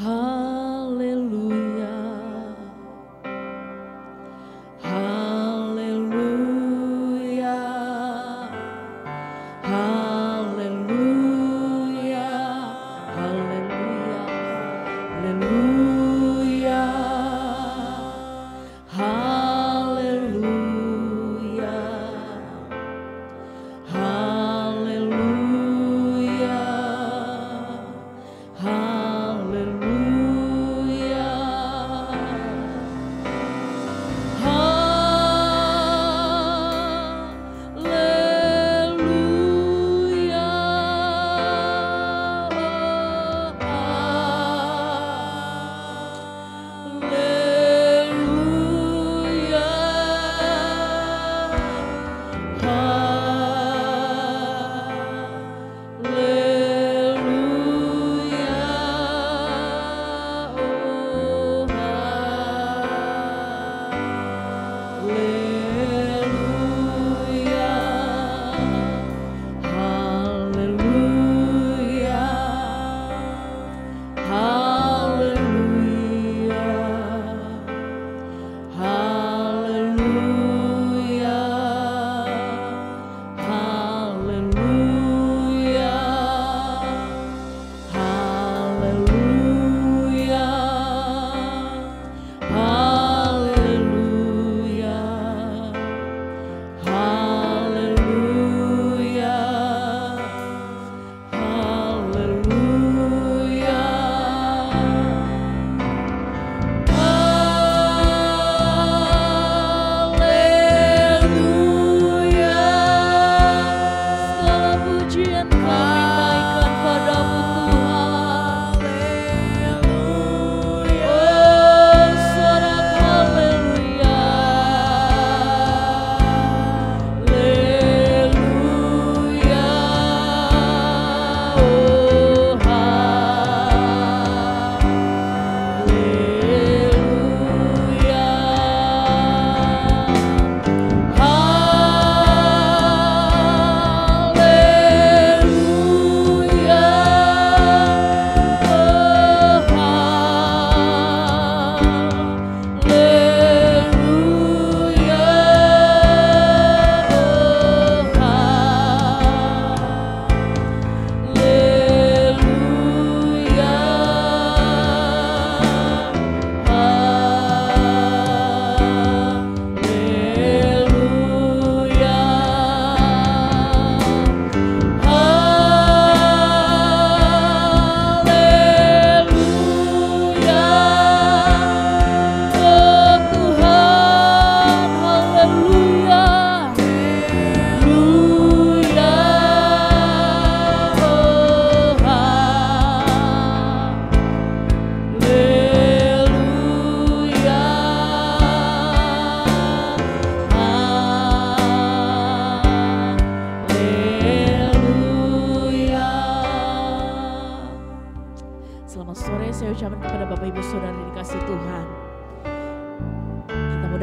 Haleluya, haleluya, haleluya, haleluya, haleluya, haleluya, haleluya,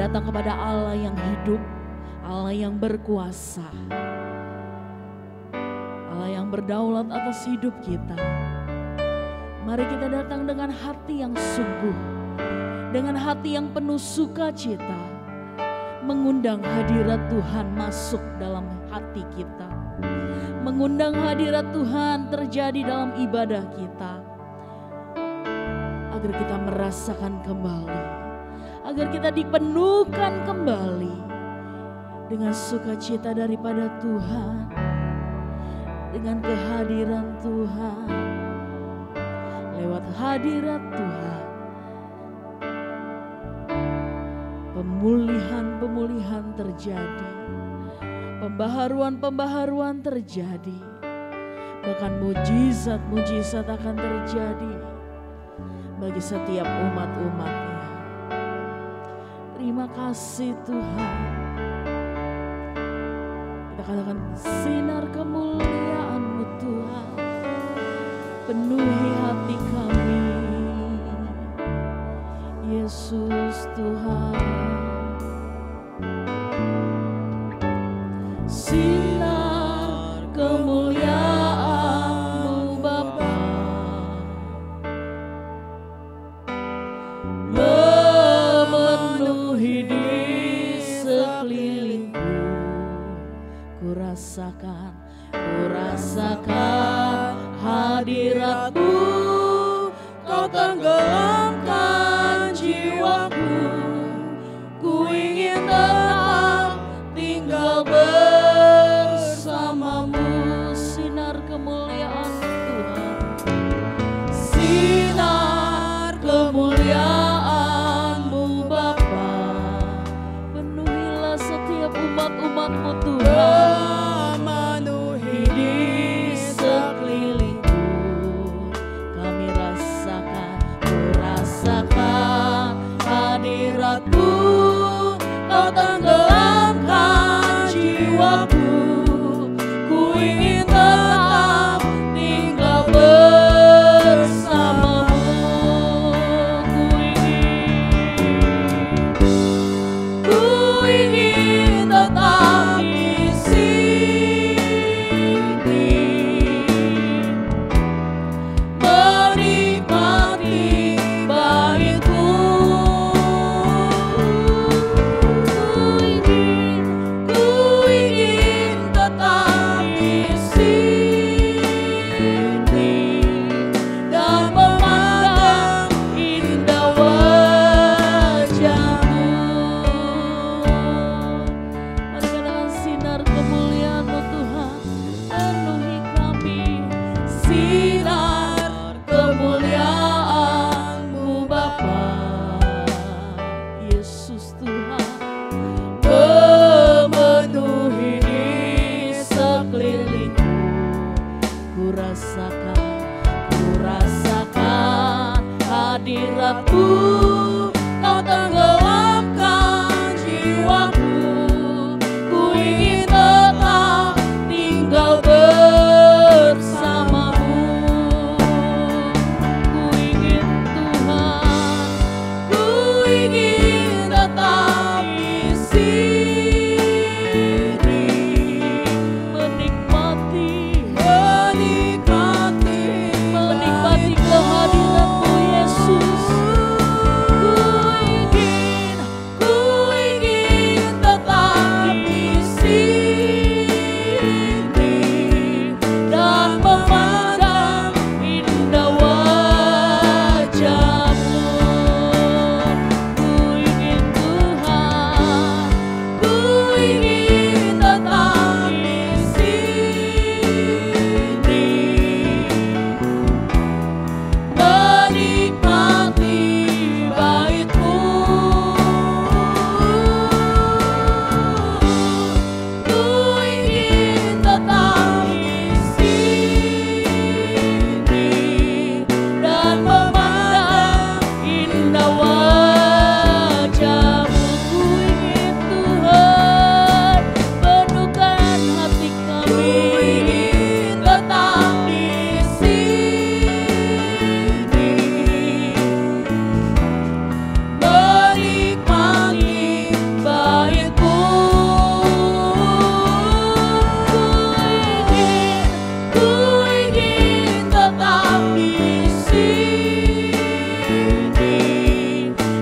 datang kepada Allah yang hidup, Allah yang berkuasa, Allah yang berdaulat atas hidup kita. Mari kita datang dengan hati yang sungguh, dengan hati yang penuh sukacita, mengundang hadirat Tuhan masuk dalam hati kita, mengundang hadirat Tuhan terjadi dalam ibadah kita, agar kita merasakan kembali, agar kita dipenuhkan kembali dengan sukacita daripada Tuhan, dengan kehadiran Tuhan. Lewat hadirat Tuhan, pemulihan-pemulihan terjadi, pembaharuan-pembaharuan terjadi, bahkan mujizat-mujizat akan terjadi bagi setiap umat-umat-Nya. Terima kasih Tuhan. Kita katakan sinar kemuliaan-Mu Tuhan, penuhi hati kami, Yesus Tuhan. Sinar kemuliaan-Mu Bapa, hadirat-Mu, Kau tenggelamkan jiwaku. Ku ingin tetap tinggal bersama-Mu. Sinar kemuliaan Tuhan, Sinar kemuliaan-Mu Bapa, penuhilah setiap umat-umat-Mu Tuhan, memenuhi di sekelilingku. kami rasakan, Ku rasakan hadirat-Mu, Kau tenggelamkan jiwaku. Ku ingin tetap tinggal bersama-Mu. Ku ingin tetap di sini, menikmati bait-Mu. Ku ingin tetap di sini dan memandang indah wajah-Mu. mari dengan sinar kemuliaan-Mu Tuhan, penuhi kami. Sinar kemuliaan-Mu Bapa, Yesus Tuhan, memenuhi di sekelilingku. ku rasakan Hadirat-Mu, Kau tenggelamkan jiwaku. Ku ingin tetap tinggal bersama-Mu. ku ingin Tuhan, Ku ingin tetap di sini, menikmati menikmati kehadirat-Mu Yesus. Ku ingin tetap di sini dan memandang indah wajah-Mu. Ku ingin Tuhan, Ku ingin tetap di sini, menikmati bait-Mu. Ku ingin tetap di sini dan memandang indah wajah-Mu. ku ingin Tuhan, penuhkan hati Ku kami. ingin tetap di sini, menikmati bait-Mu. Ku ingin tetap di sini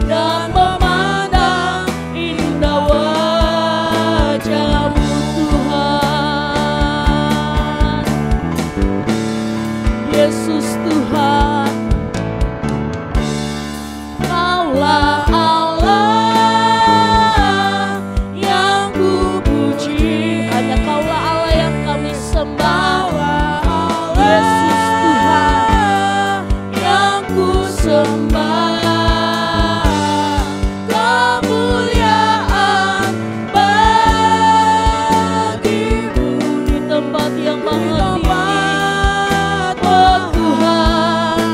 dan memandang indah wajah-Mu Tuhan. Yesus Tuhan, Kaulah Allah yang ku puji, hanya Kaulah Allah yang kami sembah. Kaulah Yesus Allah yang ku sembah. Kemuliaan bagi-Mu Di tempat yang di maha tinggi, tempat oh Tuhan,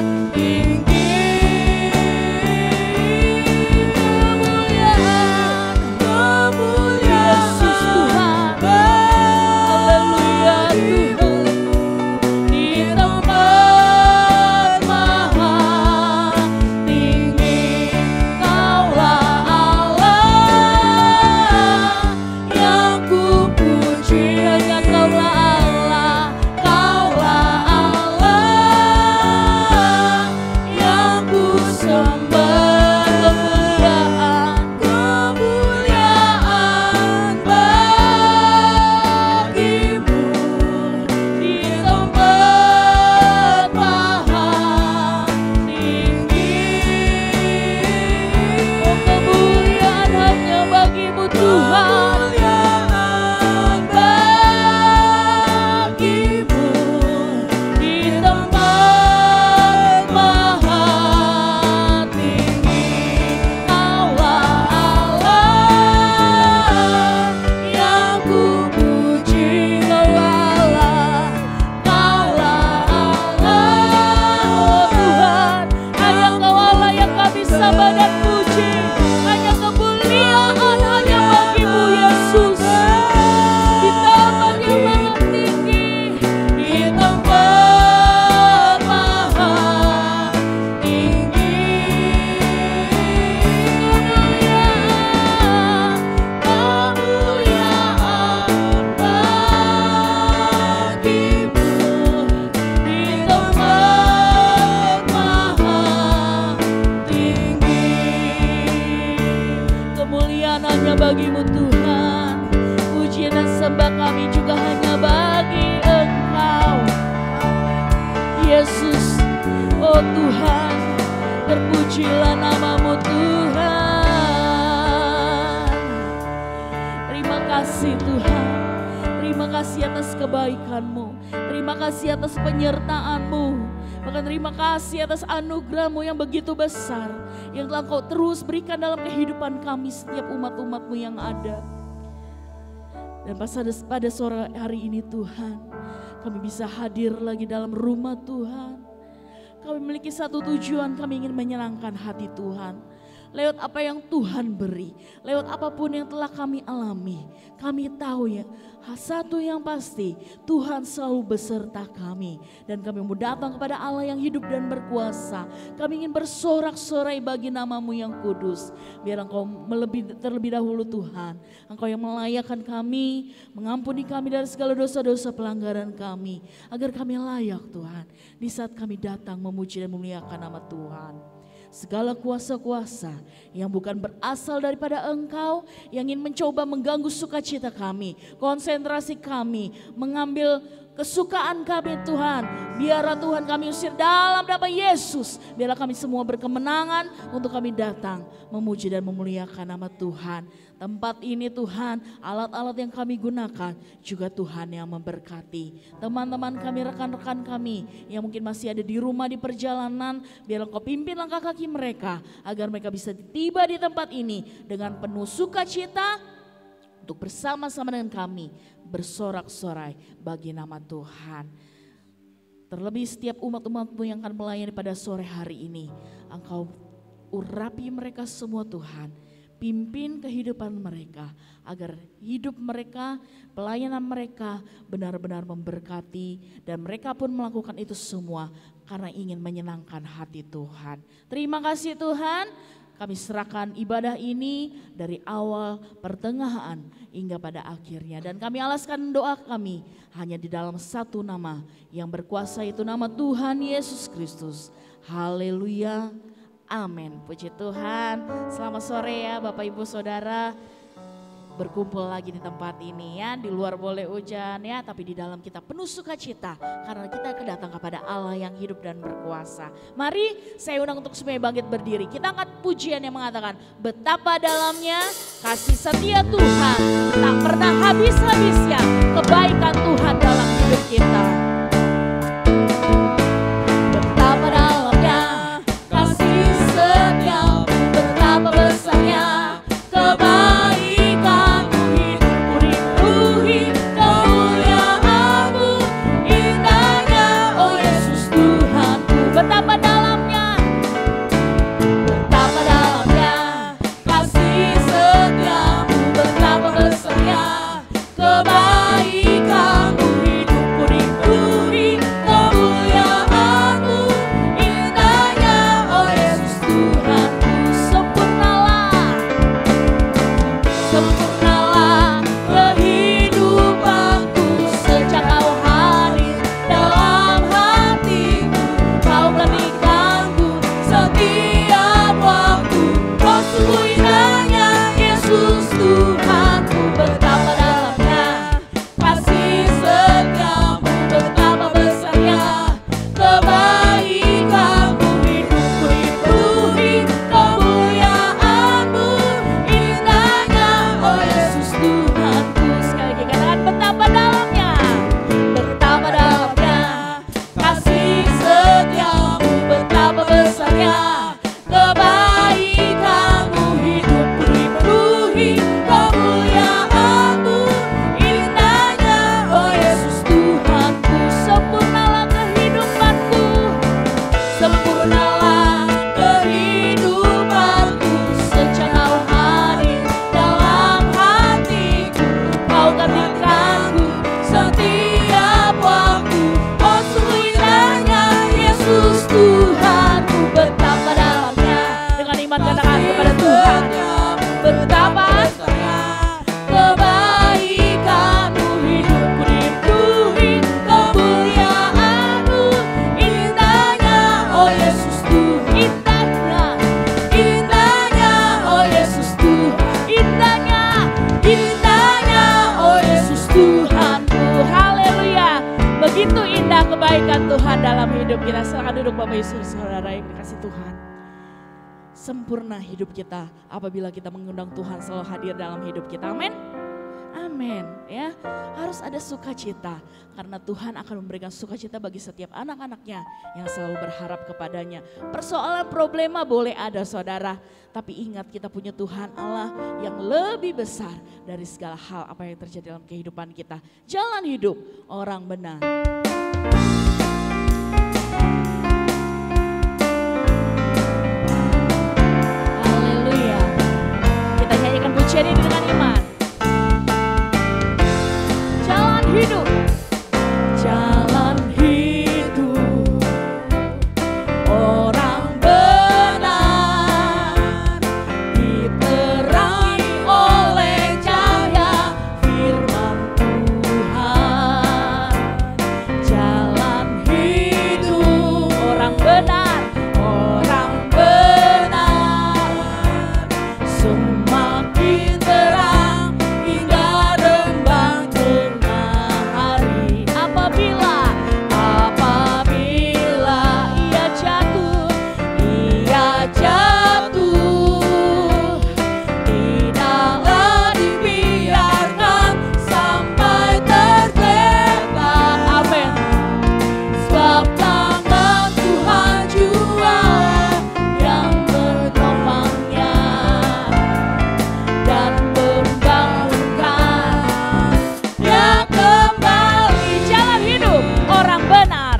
Oh Tuhan, terpujilah namamu Tuhan. Terima kasih Tuhan. Terima kasih atas kebaikan-Mu. Terima kasih atas penyertaan-Mu. Bahkan terima kasih atas anugerah-Mu yang begitu besar, yang telah Kau terus berikan dalam kehidupan kami setiap umat-umat-Mu yang ada. Dan pada sore hari ini Tuhan, kami bisa hadir lagi dalam rumah Tuhan. Kami memiliki satu tujuan, kami ingin menyenangkan hati Tuhan. Lewat apa yang Tuhan beri, lewat apapun yang telah kami alami, kami tahu ya, satu yang pasti, Tuhan selalu beserta kami. Dan kami mau datang kepada Allah yang hidup dan berkuasa. Kami ingin bersorak-sorai bagi namamu yang kudus. Biar Engkau terlebih dahulu Tuhan, Engkau yang melayakkan kami, mengampuni kami dari segala dosa-dosa pelanggaran kami. Agar kami layak Tuhan, di saat kami datang memuji dan memuliakan nama Tuhan. Segala kuasa-kuasa yang bukan berasal daripada Engkau, yang ingin mencoba mengganggu sukacita kami, konsentrasi kami, mengambil kesukaan kami Tuhan, biarlah Tuhan kami usir dalam nama Yesus. Biarlah kami semua berkemenangan untuk kami datang memuji dan memuliakan nama Tuhan. Tempat ini Tuhan, alat-alat yang kami gunakan juga Tuhan yang memberkati. Teman-teman kami, rekan-rekan kami yang mungkin masih ada di rumah di perjalanan, biarlah Kau pimpin langkah kaki mereka agar mereka bisa tiba di tempat ini dengan penuh sukacita untuk bersama-sama dengan kami bersorak-sorai bagi nama Tuhan. Terlebih setiap umat-umat-Mu yang akan melayani pada sore hari ini, Engkau urapi mereka semua Tuhan. Pimpin kehidupan mereka agar hidup mereka, pelayanan mereka benar-benar memberkati. Dan mereka pun melakukan itu semua karena ingin menyenangkan hati Tuhan. Terima kasih Tuhan. Kami serahkan ibadah ini dari awal, pertengahan hingga pada akhirnya. Dan kami alaskan doa kami hanya di dalam satu nama yang berkuasa, itu nama Tuhan Yesus Kristus. Haleluya. Amin. Puji Tuhan. Selamat sore ya Bapak Ibu Saudara. Berkumpul lagi di tempat ini ya. Di luar boleh hujan ya, tapi di dalam kita penuh sukacita karena kita kedatang kepada Allah yang hidup dan berkuasa. Mari saya undang untuk supaya bangkit berdiri. Kita angkat pujian yang mengatakan betapa dalamnya kasih setia Tuhan, tak pernah habis-habisnya kebaikan Tuhan dalam hidup kita. Betapa dalamnya kasih setia, betapa besarnya kebaikan-Mu, hidupku dipenuhi kemuliaan-Mu, indahnya oh Yesus Tuhanku. Betapa dalamnya kasih setia-Mu, betapa besarnya kebaikan-Mu, hidupku dipenuhi hidup kita. Silakan duduk Bapak Ibu Saudara yang dikasih Tuhan. Sempurna hidup kita apabila kita mengundang Tuhan selalu hadir dalam hidup kita. Amin. Amin. Ya, harus ada sukacita karena Tuhan akan memberikan sukacita bagi setiap anak-anaknya yang selalu berharap kepadanya. Persoalan problema boleh ada saudara, tapi ingat kita punya Tuhan Allah yang lebih besar dari segala hal apa yang terjadi dalam kehidupan kita. Jalan hidup orang benar. Pujian ini dengan iman. Jalan hidup, jalan hidup orang benar diterangi oleh cahaya firman Tuhan. Jalan hidup orang benar, orang benar semakin terang hingga rembang tengah hari. Apabila ia jatuh, tidaklah dibiarkan sampai tergeletak. Amin. Sebab tangan Tuhan jua yang menopangnya dan membangunkan dia kembali. Jalan hidup orang benar,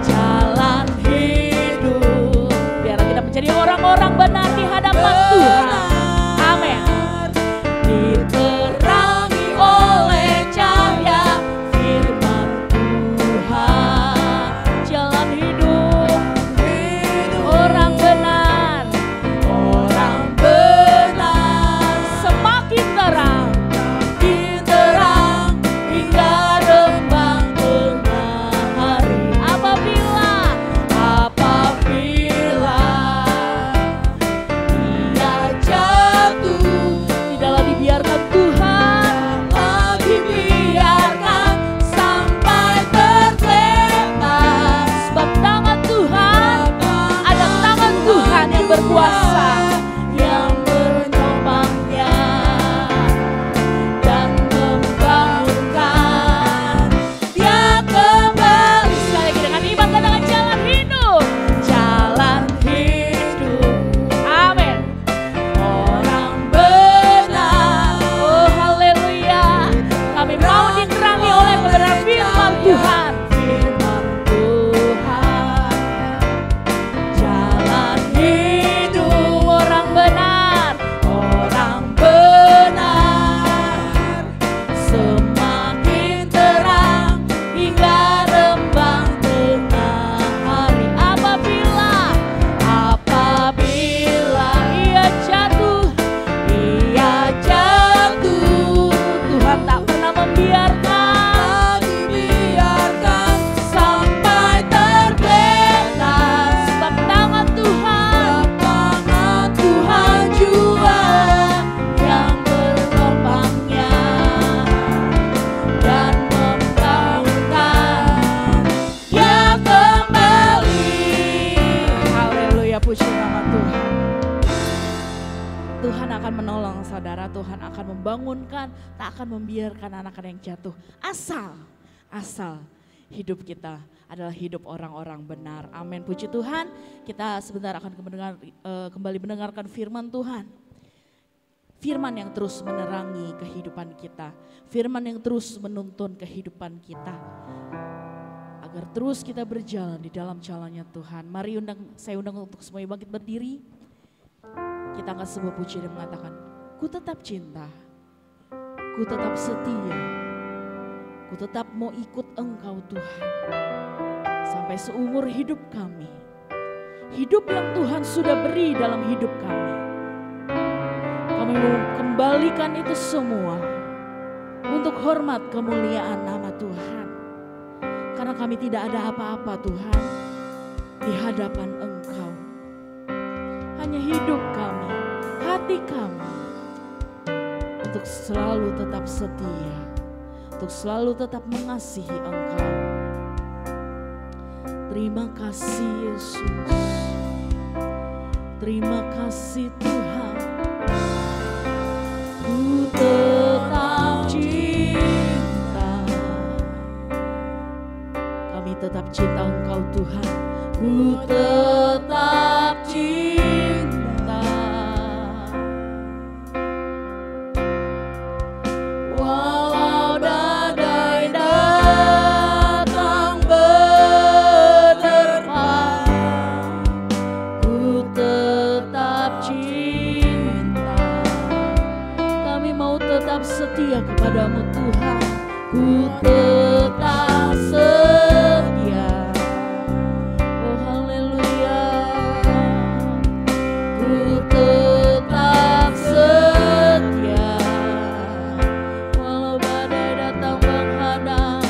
jalan hidup. Biarlah kita menjadi orang-orang benar di hadapan Tuhan. Amin. Diterangi oleh cahaya firman Tuhan. Jalan hidup orang benar, orang benar semakin terang hingga rembang tengah hari. Apabila ia jatuh, tidaklah dibiarkan Tuhan, dibiarkan sampai tergeletak. Sebab tangan Tuhan, ada tangan Tuhan yang berkuasa, yang menopangnya dan membangunkan dia kembali. Sekali lagi dengan iman katakan jalan hidup, jalan hidup. Amin. Orang benar, oh haleluya. Kami mau diterangi oleh kebenaran firman Tuhan. Firman Tuhan. Jalan hidup orang benar, orang benar semakin terang hingga rembang tengah hari. Apabila ia jatuh, Tuhan tak pernah membiarkan sampai tergeletak. Sebab tangan Tuhan jua yang menopangnya dan membangunkan dia kembali. Haleluya, puji nama Tuhan. Tuhan akan menolong saudara, Tuhan akan membangunkan, tak akan membiarkan anak-anak yang jatuh. Asal hidup kita adalah hidup orang-orang benar. Amin, puji Tuhan. Kita sebentar akan kembali mendengarkan firman Tuhan. Firman yang terus menerangi kehidupan kita. Firman yang terus menuntun kehidupan kita. Agar terus kita berjalan di dalam jalannya Tuhan. Mari saya undang untuk semuanya bangkit berdiri. Kita angkat sebuah pujian yang mengatakan, ku tetap cinta, ku tetap setia, ku tetap mau ikut Engkau Tuhan. Sampai seumur hidup kami. Hidup yang Tuhan sudah beri dalam hidup kami. Kami mau kembalikan itu semua untuk hormat kemuliaan nama Tuhan. Karena kami tidak ada apa-apa Tuhan di hadapan Engkau. Hanya hidup kami, hati kami untuk selalu tetap setia, untuk selalu tetap mengasihi Engkau. Terima kasih Yesus. Terima kasih Tuhan. Ku tetap cinta. Kami tetap cinta Engkau Tuhan. Ku tetap cinta. Walau badai datang menerpa, ku tetap cinta. Kami mau tetap setia kepadamu Tuhan. Ku tetap setia. Oh haleluya. Ku tetap setia. Walau badai datang menghadang,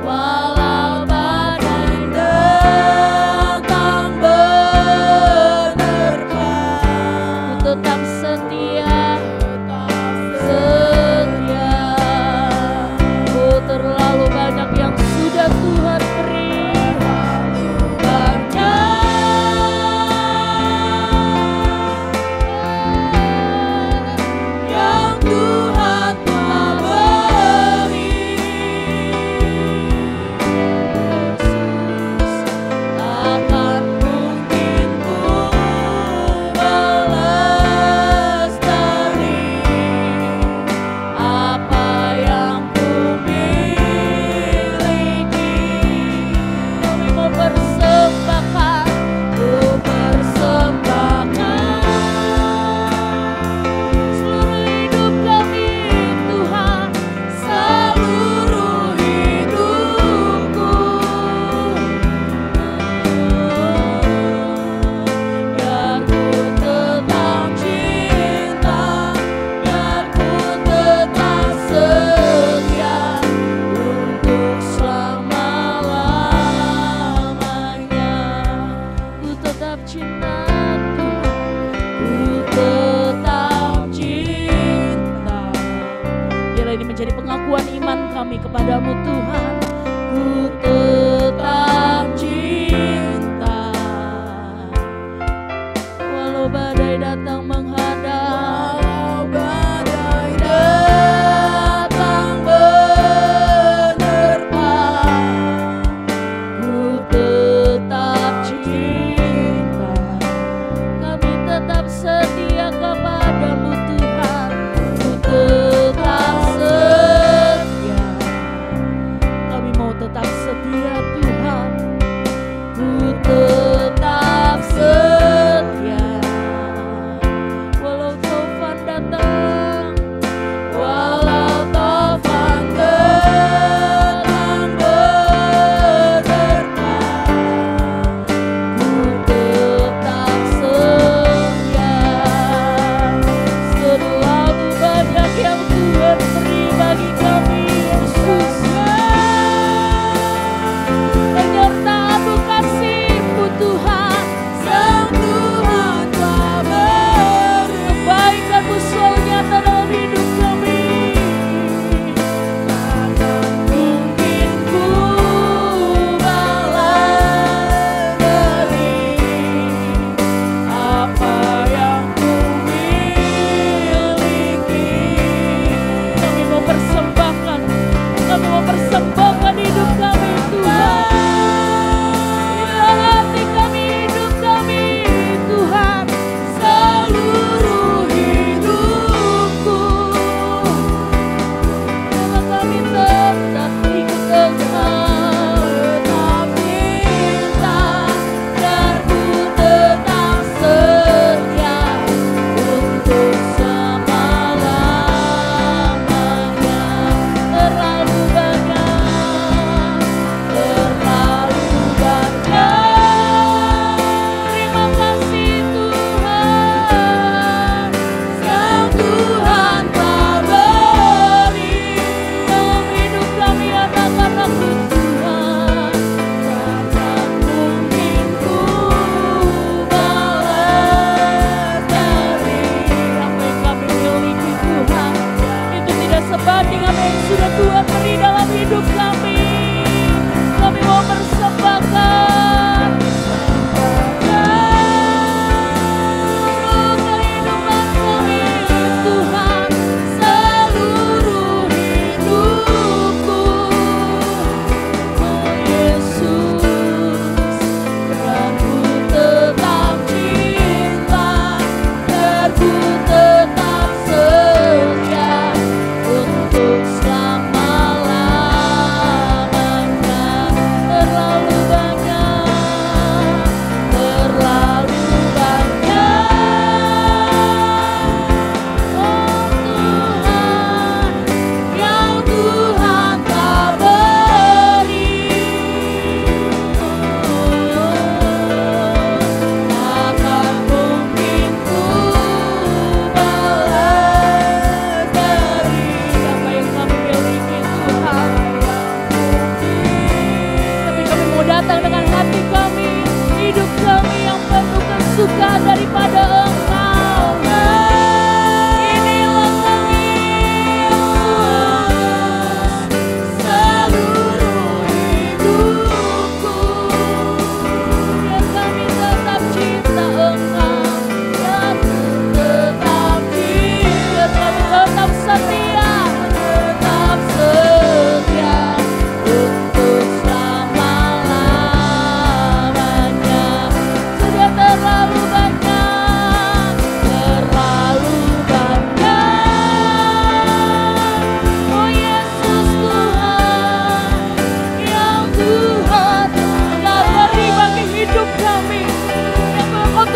walau badai datang menerpa, ku tetap setia. Setia. Oh terlalu banyak yang sudah Tuhan beri. Yang Tuhan telah beri. Takkan mungkin ku melestari apa yang ku miliki. Kami mau persembahkan, ku persembahkan seluruh hidup kami Tuhan, seluruh hidupku. Biar ku tetap cinta, biar ku tetap setia untuk selama-lamanya. Ku tetap cinta Tuhan, ku tetap cinta. Biarlah ini menjadi pengakuan iman kami kepadamu Tuhan. Ku tetap cinta. Walau badai datang menghadang, walau badai datang menerpa, ku tetap cinta. Kami tetap setia kepadamu Tuhan. Ku tetap setia. Kami mau tetap setia Tuhan. Ku tetap setia.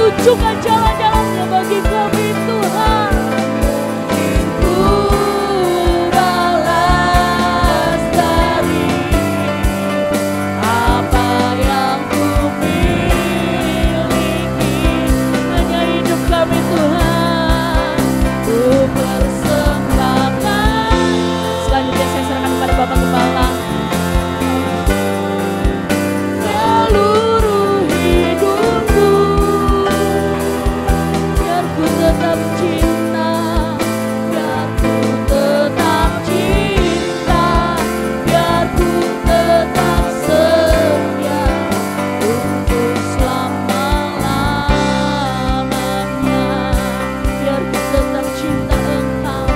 tunjukkan jalan-jalannya bagi kami Tuhan. balas dari apa yang ku miliki, Hanya hidup kami Tuhan. ku persembahkan Selanjutnya saya serahkan kepada Bapak Gembala. seluruh hidupku, Biar ku tetap cinta, biar ku tetap cinta, biar ku tetap setia untuk selama-lamanya. biar ku tetap cinta Engkau.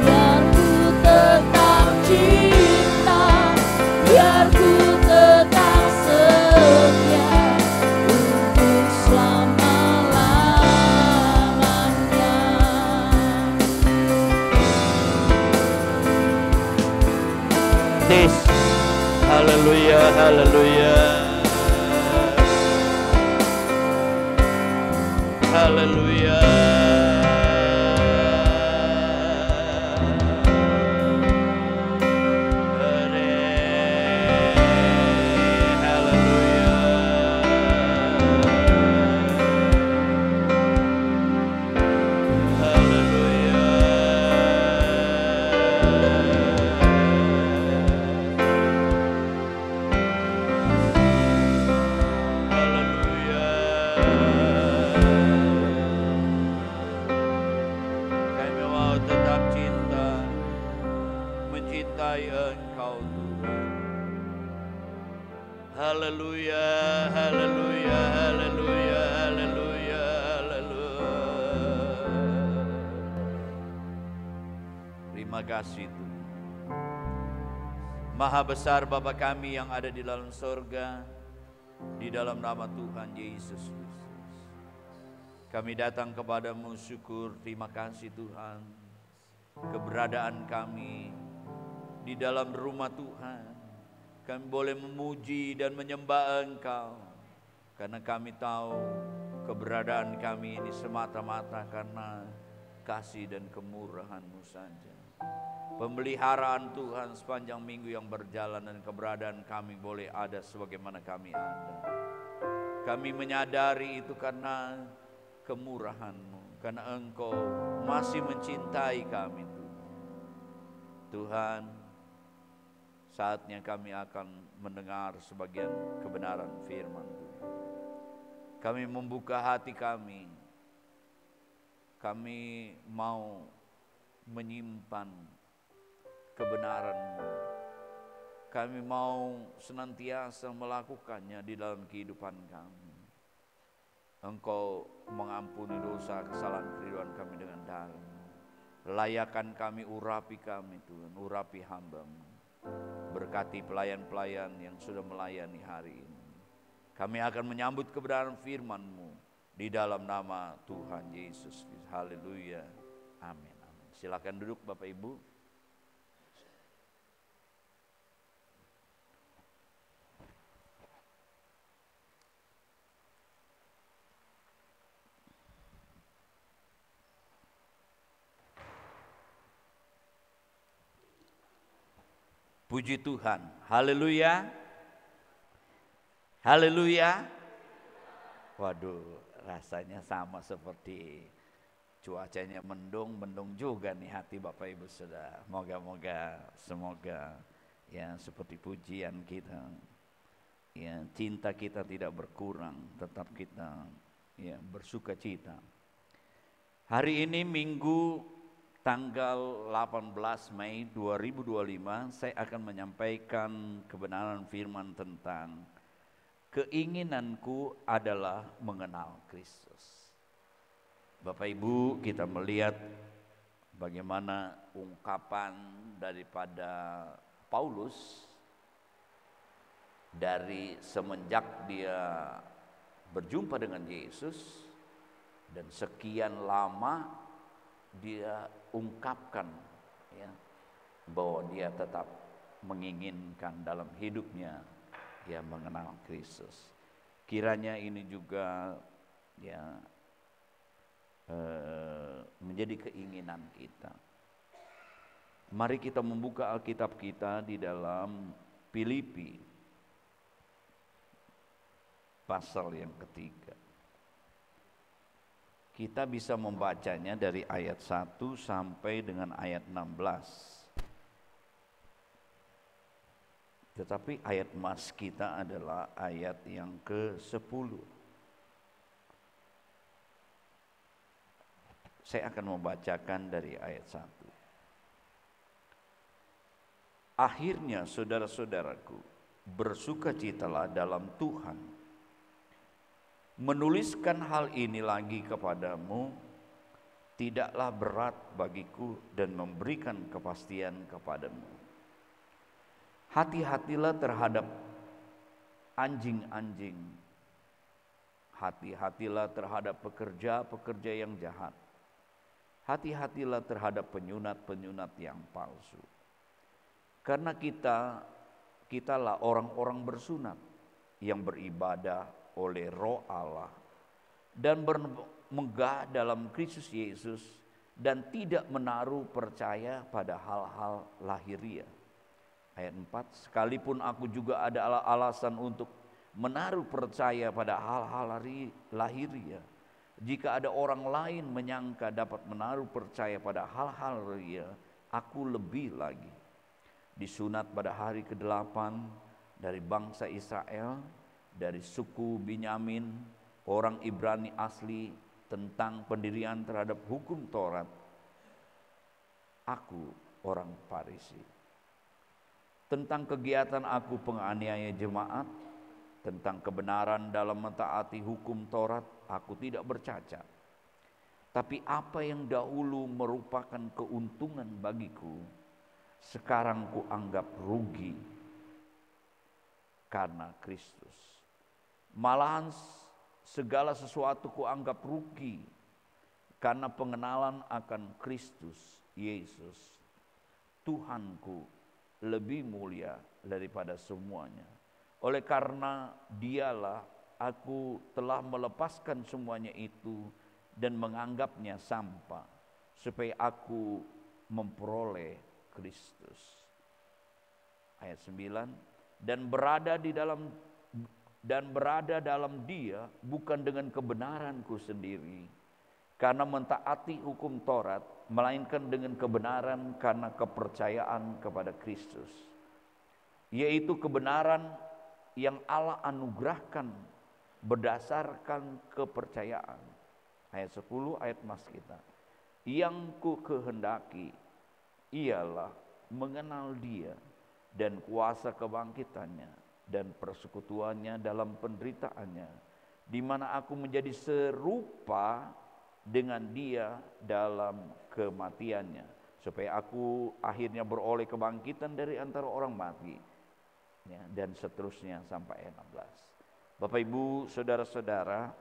Biar ku tetap cinta, biar ku tetap setia untuk selama-lamanya. This. Haleluya, haleluya. Haleluya. Haleluya. Kami mau tetap cinta, mencintai Engkau Tuhan. Haleluya, haleluya, haleluya, haleluya, haleluya. Terima kasih Tuhan. Maha besar Bapa kami yang ada di dalam sorga, di dalam nama Tuhan Yesus Kristus. Kami datang kepadamu syukur, terima kasih Tuhan. Keberadaan kami di dalam rumah Tuhan. Kami boleh memuji dan menyembah Engkau. Karena kami tahu keberadaan kami ini semata-mata karena kasih dan kemurahan-Mu saja. Pemeliharaan Tuhan sepanjang minggu yang berjalan dan keberadaan kami boleh ada sebagaimana kami ada. Kami menyadari itu karena kemurahan-Mu, karena Engkau masih mencintai kami Tuhan. Tuhan, saatnya kami akan mendengar sebagian kebenaran firman Tuhan. Kami membuka hati kami. Kami mau menyimpan kebenaran-Mu. Kami mau senantiasa melakukannya di dalam kehidupan kami. Engkau mengampuni dosa, kesalahan, keliruan kami dengan darah. Layakan kami, urapi kami Tuhan, urapi hamba-Mu. Berkati pelayan-pelayan yang sudah melayani hari ini. Kami akan menyambut kebenaran firman-Mu di dalam nama Tuhan Yesus. Haleluya. Amin. Amin. Silakan duduk Bapak Ibu. Puji Tuhan. Haleluya. Haleluya. Waduh, rasanya sama seperti cuacanya mendung juga nih hati Bapak Ibu Saudara. Semoga ya seperti pujian kita. Ya, cinta kita tidak berkurang, tetap kita ya bersuka cita. Hari ini Minggu tanggal 18 Mei 2025 saya akan menyampaikan kebenaran firman tentang keinginanku adalah mengenal Kristus. Bapak Ibu, kita melihat bagaimana ungkapan daripada Paulus dari semenjak dia berjumpa dengan Yesus dan sekian lama dia ungkapkan ya, bahwa dia tetap menginginkan dalam hidupnya ya mengenal Kristus. Kiranya ini juga ya menjadi keinginan kita. Mari kita membuka Alkitab kita di dalam Filipi pasal yang ketiga. Kita bisa membacanya dari ayat 1 sampai dengan ayat 16. Tetapi ayat emas kita adalah ayat yang ke-10. Saya akan membacakan dari ayat 1. Akhirnya saudara-saudaraku, bersukacitalah dalam Tuhan. Menuliskan hal ini lagi kepadamu tidaklah berat bagiku dan memberikan kepastian kepadamu. Hati-hatilah terhadap anjing-anjing. Hati-hatilah terhadap pekerja-pekerja yang jahat. Hati-hatilah terhadap penyunat-penyunat yang palsu. Karena kitalah orang-orang bersunat yang beribadah oleh Roh Allah dan bermegah dalam Kristus Yesus dan tidak menaruh percaya pada hal-hal lahiriah. Ayat 4, sekalipun aku juga ada alasan untuk menaruh percaya pada hal-hal lahiriah. Jika ada orang lain menyangka dapat menaruh percaya pada hal-hal lahiriah, aku lebih lagi. Disunat pada hari ke-8 dari bangsa Israel, dari suku Binyamin, orang Ibrani asli, tentang pendirian terhadap hukum Taurat. Aku orang Farisi. Tentang kegiatan aku penganiaya jemaat, tentang kebenaran dalam mentaati hukum Taurat, aku tidak bercacat. Tapi apa yang dahulu merupakan keuntungan bagiku, sekarang kuanggap rugi karena Kristus. Malahan segala sesuatu kuanggap rugi karena pengenalan akan Kristus Yesus, Tuhanku, lebih mulia daripada semuanya. Oleh karena dialah aku telah melepaskan semuanya itu dan menganggapnya sampah, supaya aku memperoleh Kristus. Ayat 9, dan berada dalam Dia bukan dengan kebenaranku sendiri karena mentaati hukum Taurat, melainkan dengan kebenaran karena kepercayaan kepada Kristus, yaitu kebenaran yang Allah anugerahkan berdasarkan kepercayaan. Ayat 10, ayat emas kita. Yang ku kehendaki ialah mengenal Dia dan kuasa kebangkitannya dan persekutuannya dalam penderitaannya, di mana aku menjadi serupa dengan Dia dalam kematiannya, supaya aku akhirnya beroleh kebangkitan dari antara orang mati. Ya, dan seterusnya sampai ayat 16. Bapak Ibu, saudara-saudara,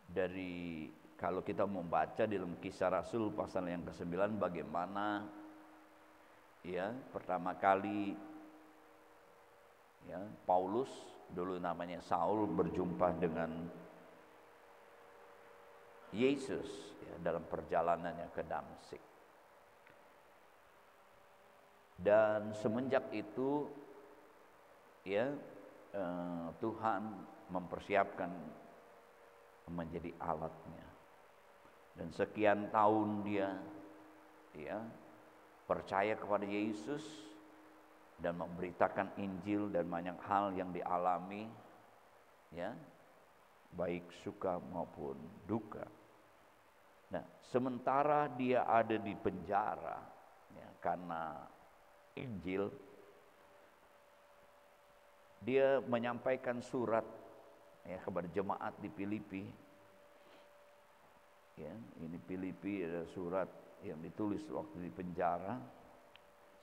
dari kalau kita membaca dalam Kisah Rasul pasal yang ke-9, bagaimana ya pertama kali ya Paulus, dulu namanya Saul, berjumpa dengan Yesus ya, dalam perjalanannya ke Damsyik. Dan semenjak itu ya Tuhan mempersiapkan menjadi alatnya. Dan sekian tahun dia ya percaya kepada Yesus dan memberitakan Injil dan banyak hal yang dialami ya, baik suka maupun duka. Nah, sementara dia ada di penjara ya, karena Injil, dia menyampaikan surat ya kepada jemaat di Filipi. Ya, ini Filipi ada surat yang ditulis waktu di penjara,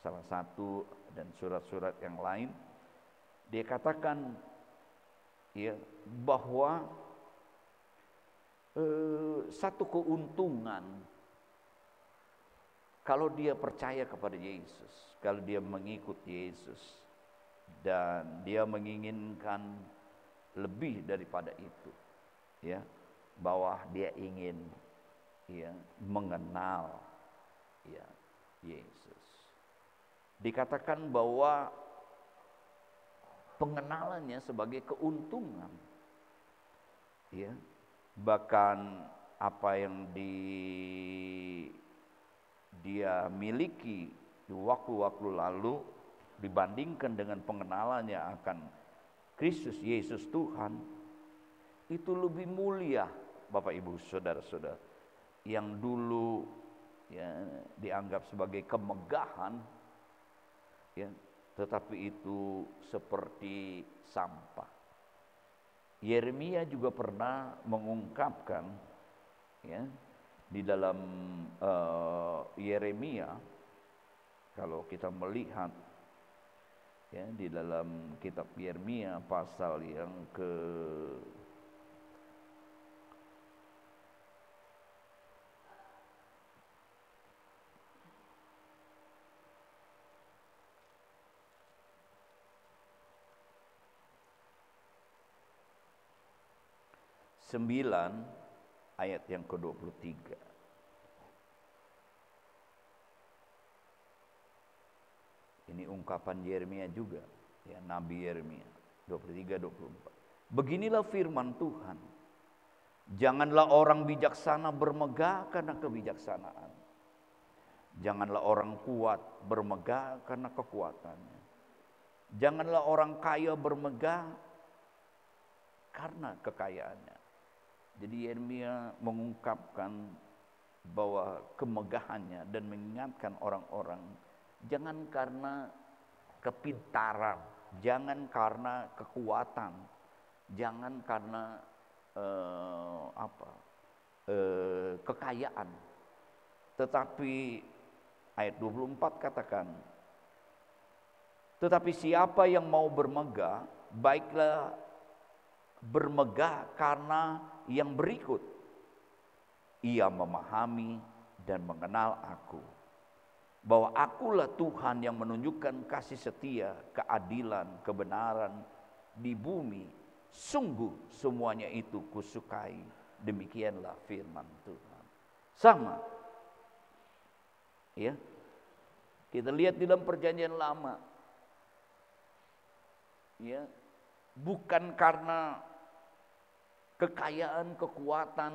salah satu, dan surat-surat yang lain. Dia katakan ya bahwa satu keuntungan kalau dia percaya kepada Yesus, kalau dia mengikut Yesus, dan dia menginginkan lebih daripada itu ya, bahwa dia ingin ya mengenal ya Yesus. Dikatakan bahwa pengenalannya sebagai keuntungan, ya, bahkan apa yang dia miliki di waktu-waktu lalu dibandingkan dengan pengenalannya akan Kristus Yesus Tuhan, itu lebih mulia, Bapak Ibu saudara-saudara. Yang dulu ya dianggap sebagai kemegahan, ya, tetapi itu seperti sampah. Yeremia juga pernah mengungkapkan ya di dalam Yeremia, kalau kita melihat ya di dalam kitab Yeremia pasal yang ke 9 ayat yang ke-23. Ini ungkapan Yeremia juga, ya, Nabi Yeremia 23-24. Beginilah firman Tuhan. Janganlah orang bijaksana bermegah karena kebijaksanaan. Janganlah orang kuat bermegah karena kekuatannya. Janganlah orang kaya bermegah karena kekayaannya. Jadi Yeremia mengungkapkan bahwa kemegahannya dan mengingatkan orang-orang, jangan karena kepintaran, jangan karena kekuatan, jangan karena kekayaan. Tetapi ayat 24 katakan, tetapi siapa yang mau bermegah, baiklah bermegah karena yang berikut, ia memahami dan mengenal aku, bahwa akulah Tuhan yang menunjukkan kasih setia, keadilan, kebenaran di bumi. Sungguh semuanya itu kusukai. Demikianlah firman Tuhan. Sama, ya, kita lihat di dalam perjanjian lama, ya, bukan karena kekayaan, kekuatan,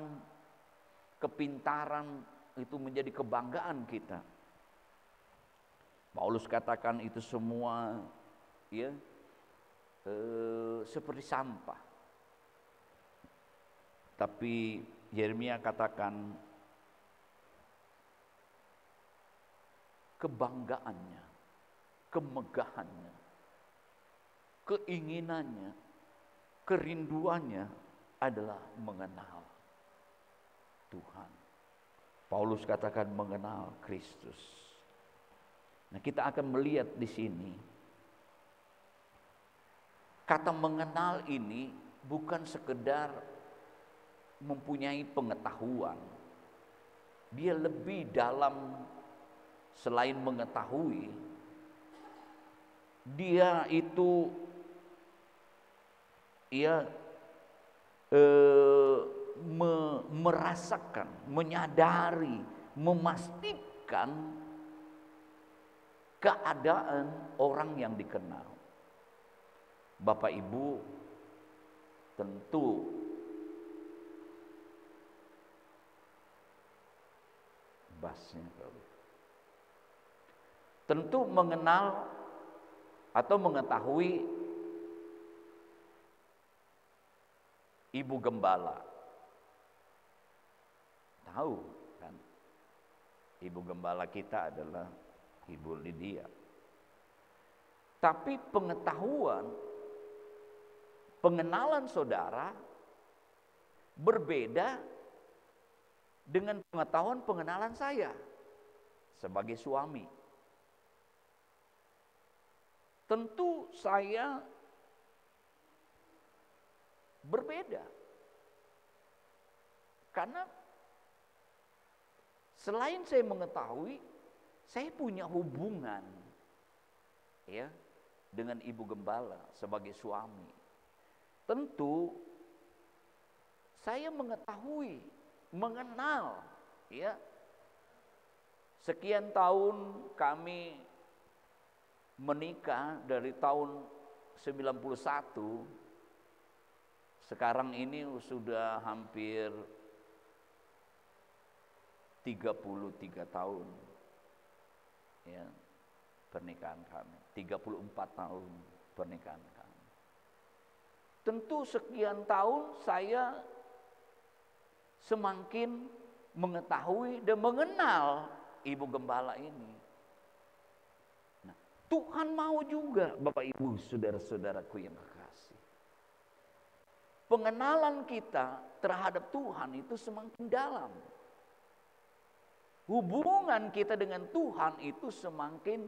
kepintaran itu menjadi kebanggaan kita. Paulus katakan itu semua ya seperti sampah. Tapi Yeremia katakan kebanggaannya, kemegahannya, keinginannya, kerinduannya adalah mengenal Tuhan. Paulus katakan mengenal Kristus. Nah, kita akan melihat di sini kata mengenal ini bukan sekedar mempunyai pengetahuan. Dia lebih dalam, selain mengetahui, dia itu merasakan, menyadari, memastikan keadaan orang yang dikenal. Bapak Ibu tentu tentu mengenal atau mengetahui Ibu Gembala. Tahu kan? Ibu Gembala kita adalah Ibu Lydia. Tapi pengenalan saudara berbeda dengan pengenalan saya sebagai suami. Tentu saya berbeda. Karena selain saya mengetahui, saya punya hubungan ya dengan Ibu Gembala sebagai suami. Tentu saya mengetahui, mengenal, ya. Sekian tahun kami menikah dari tahun 91, sekarang ini sudah hampir 33 tahun, ya, pernikahan kami, 34 tahun pernikahan kami. Tentu sekian tahun saya semakin mengetahui dan mengenal Ibu Gembala ini. Nah, Tuhan mau juga Bapak Ibu saudara-saudaraku yang kekasih, pengenalan kita terhadap Tuhan itu semakin dalam. Hubungan kita dengan Tuhan itu semakin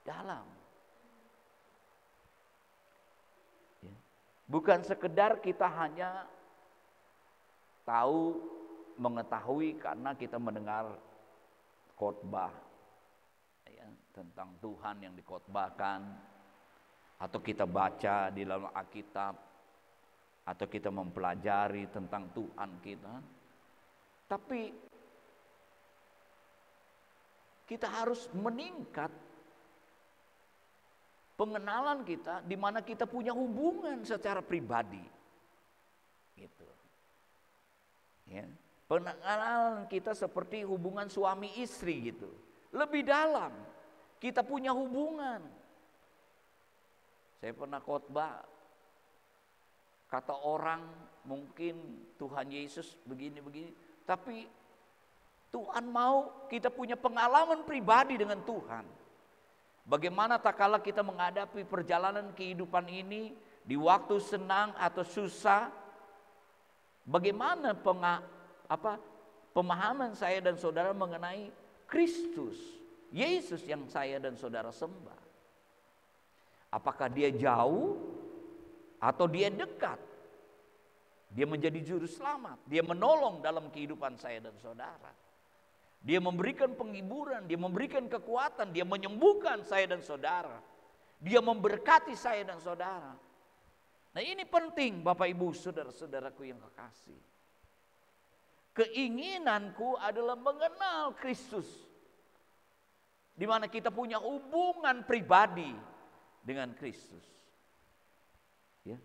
dalam. Bukan sekedar kita hanya tahu, mengetahui karena kita mendengar khotbah, ya, tentang Tuhan yang dikhotbahkan, atau kita baca di dalam Alkitab, atau kita mempelajari tentang Tuhan kita. Tapi kita harus meningkat pengenalan kita, di mana kita punya hubungan secara pribadi, gitu. Ya, pengenalan kita seperti hubungan suami istri gitu, lebih dalam. Kita punya hubungan. Saya pernah khotbah, kata orang mungkin Tuhan Yesus begini-begini, tapi Tuhan mau kita punya pengalaman pribadi dengan Tuhan. Bagaimana tak kala kita menghadapi perjalanan kehidupan ini, di waktu senang atau susah, bagaimana pemahaman saya dan saudara mengenai Kristus, Yesus yang saya dan saudara sembah. Apakah dia jauh atau dia dekat? Dia menjadi juru selamat, dia menolong dalam kehidupan saya dan saudara. Dia memberikan penghiburan, dia memberikan kekuatan, dia menyembuhkan saya dan saudara. Dia memberkati saya dan saudara. Nah, ini penting Bapak Ibu saudara-saudaraku yang kekasih. Keinginanku adalah mengenal Kristus, di mana kita punya hubungan pribadi dengan Kristus. Ya.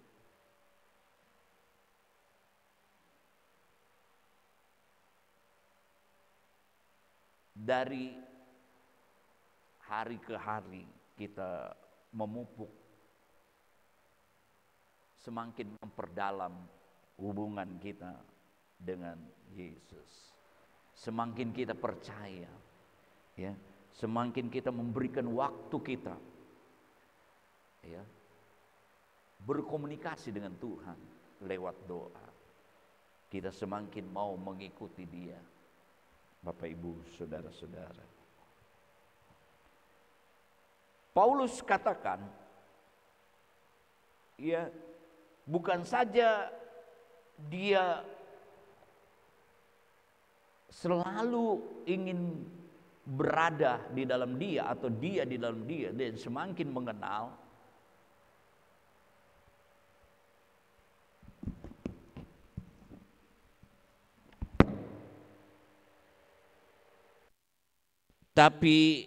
Dari hari ke hari kita memupuk, semakin memperdalam hubungan kita dengan Yesus. Semakin kita percaya, ya, semakin kita memberikan waktu kita, ya, berkomunikasi dengan Tuhan lewat doa, kita semakin mau mengikuti Dia. Bapak Ibu saudara-saudara, Paulus katakan, ya, bukan saja dia selalu ingin berada di dalam Dia atau Dia di dalam Dia, dan semakin mengenal, tapi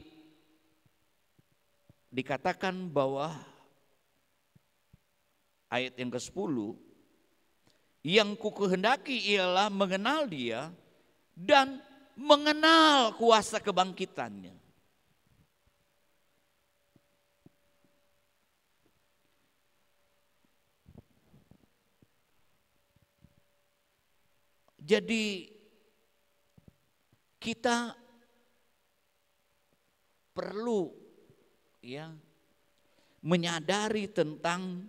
dikatakan bahwa ayat yang ke-10, yang kukehendaki ialah mengenal Dia dan mengenal kuasa kebangkitannya. Jadi kita perlu, ya, menyadari tentang